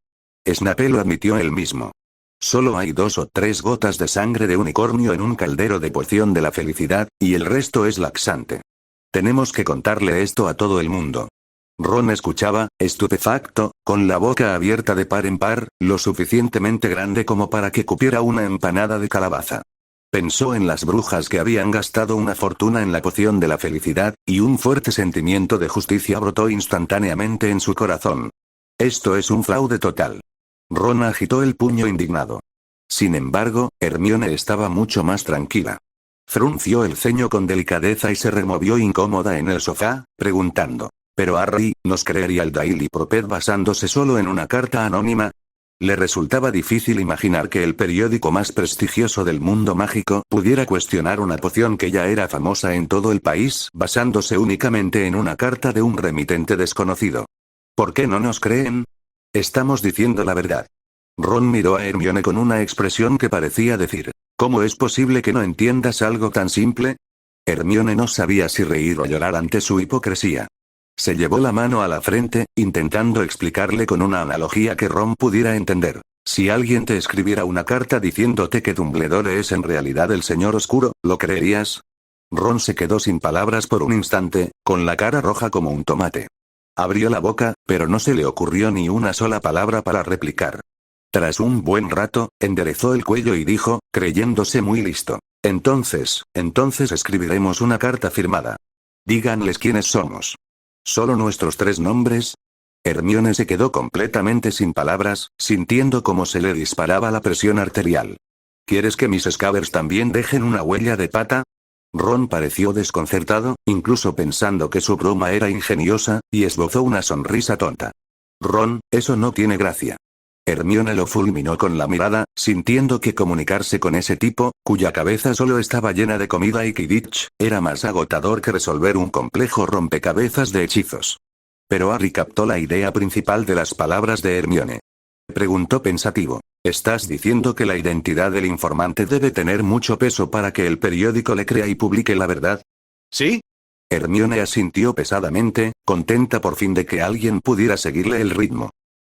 Snape lo admitió él mismo. Solo hay 2 o 3 gotas de sangre de unicornio en un caldero de poción de la felicidad, y el resto es laxante. Tenemos que contarle esto a todo el mundo. Ron escuchaba, estupefacto, con la boca abierta de par en par, lo suficientemente grande como para que cupiera una empanada de calabaza. Pensó en las brujas que habían gastado una fortuna en la poción de la felicidad, y un fuerte sentimiento de justicia brotó instantáneamente en su corazón. Esto es un fraude total. Ron agitó el puño indignado. Sin embargo, Hermione estaba mucho más tranquila. Frunció el ceño con delicadeza y se removió incómoda en el sofá, preguntando. ¿Pero Harry, nos creería el Daily Prophet basándose solo en una carta anónima? Le resultaba difícil imaginar que el periódico más prestigioso del mundo mágico pudiera cuestionar una poción que ya era famosa en todo el país basándose únicamente en una carta de un remitente desconocido. ¿Por qué no nos creen? Estamos diciendo la verdad. Ron miró a Hermione con una expresión que parecía decir, ¿cómo es posible que no entiendas algo tan simple? Hermione no sabía si reír o llorar ante su hipocresía. Se llevó la mano a la frente, intentando explicarle con una analogía que Ron pudiera entender. Si alguien te escribiera una carta diciéndote que Dumbledore es en realidad el Señor Oscuro, ¿lo creerías? Ron se quedó sin palabras por un instante, con la cara roja como un tomate. Abrió la boca, pero no se le ocurrió ni una sola palabra para replicar. Tras un buen rato, enderezó el cuello y dijo, creyéndose muy listo. Entonces escribiremos una carta firmada. Díganles quiénes somos. ¿Solo nuestros 3 nombres? Hermione se quedó completamente sin palabras, sintiendo cómo se le disparaba la presión arterial. ¿Quieres que mis Scavers también dejen una huella de pata? Ron pareció desconcertado, incluso pensando que su broma era ingeniosa, y esbozó una sonrisa tonta. Ron, eso no tiene gracia. Hermione lo fulminó con la mirada, sintiendo que comunicarse con ese tipo, cuya cabeza solo estaba llena de comida y Quidditch, era más agotador que resolver un complejo rompecabezas de hechizos. Pero Harry captó la idea principal de las palabras de Hermione. Preguntó pensativo, ¿estás diciendo que la identidad del informante debe tener mucho peso para que el periódico le crea y publique la verdad? ¿Sí? Hermione asintió pesadamente, contenta por fin de que alguien pudiera seguirle el ritmo.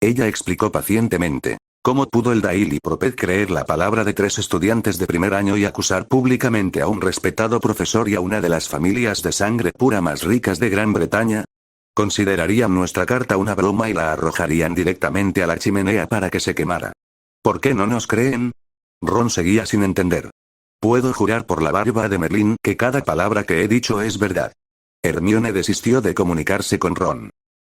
Ella explicó pacientemente. ¿Cómo pudo el Daily Prophet creer la palabra de 3 estudiantes de primer año y acusar públicamente a un respetado profesor y a una de las familias de sangre pura más ricas de Gran Bretaña? Considerarían nuestra carta una broma y la arrojarían directamente a la chimenea para que se quemara. ¿Por qué no nos creen? Ron seguía sin entender. Puedo jurar por la barba de Merlín que cada palabra que he dicho es verdad. Hermione desistió de comunicarse con Ron.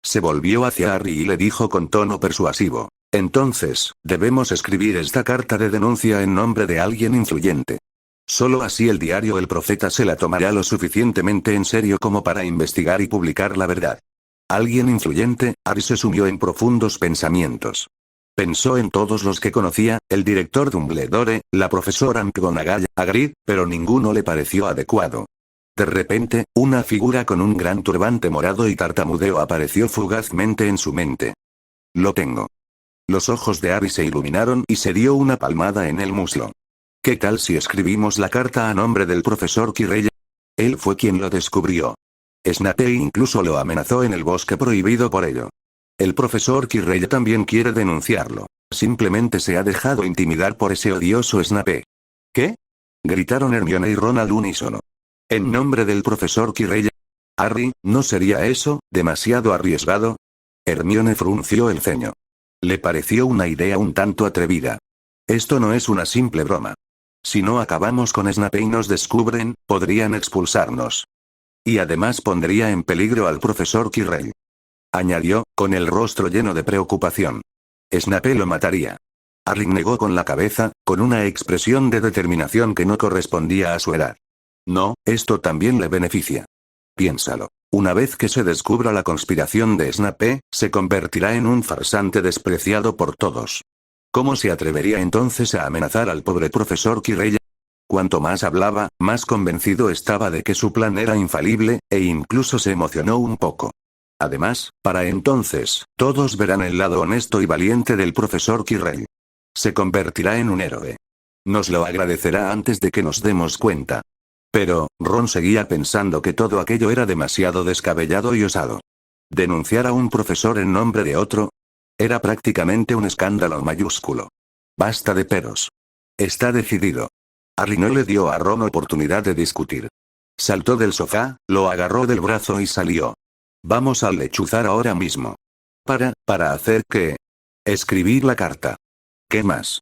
Se volvió hacia Harry y le dijo con tono persuasivo. Entonces, debemos escribir esta carta de denuncia en nombre de alguien influyente. Solo así el diario El Profeta se la tomará lo suficientemente en serio como para investigar y publicar la verdad. Alguien influyente, Harry se sumió en profundos pensamientos. Pensó en todos los que conocía, el director Dumbledore, la profesora McGonagall, Hagrid, pero ninguno le pareció adecuado. De repente, una figura con un gran turbante morado y tartamudeo apareció fugazmente en su mente. Lo tengo. Los ojos de Harry se iluminaron y se dio una palmada en el muslo. ¿Qué tal si escribimos la carta a nombre del profesor Quirrell? Él fue quien lo descubrió. Snape incluso lo amenazó en el bosque prohibido por ello. El profesor Quirrell también quiere denunciarlo. Simplemente se ha dejado intimidar por ese odioso Snape. ¿Qué? Gritaron Hermione y Ron al unísono. En nombre del profesor Quirrell. Harry, ¿no sería eso demasiado arriesgado? Hermione frunció el ceño. Le pareció una idea un tanto atrevida. Esto no es una simple broma. Si no acabamos con Snape y nos descubren, podrían expulsarnos. Y además pondría en peligro al profesor Quirrell. Añadió, con el rostro lleno de preocupación. Snape lo mataría. Harry negó con la cabeza, con una expresión de determinación que no correspondía a su edad. No, esto también le beneficia. Piénsalo. Una vez que se descubra la conspiración de Snape, se convertirá en un farsante despreciado por todos. ¿Cómo se atrevería entonces a amenazar al pobre profesor Quirrell? Cuanto más hablaba, más convencido estaba de que su plan era infalible, e incluso se emocionó un poco. Además, para entonces, todos verán el lado honesto y valiente del profesor Quirrell. Se convertirá en un héroe. Nos lo agradecerá antes de que nos demos cuenta. Pero, Ron seguía pensando que todo aquello era demasiado descabellado y osado. ¿Denunciar a un profesor en nombre de otro? Era prácticamente un escándalo mayúsculo. Basta de peros. Está decidido. Harry no le dio a Ron oportunidad de discutir. Saltó del sofá, lo agarró del brazo y salió. Vamos a lechuzar ahora mismo. ¿Para hacer qué? Escribir la carta. ¿Qué más?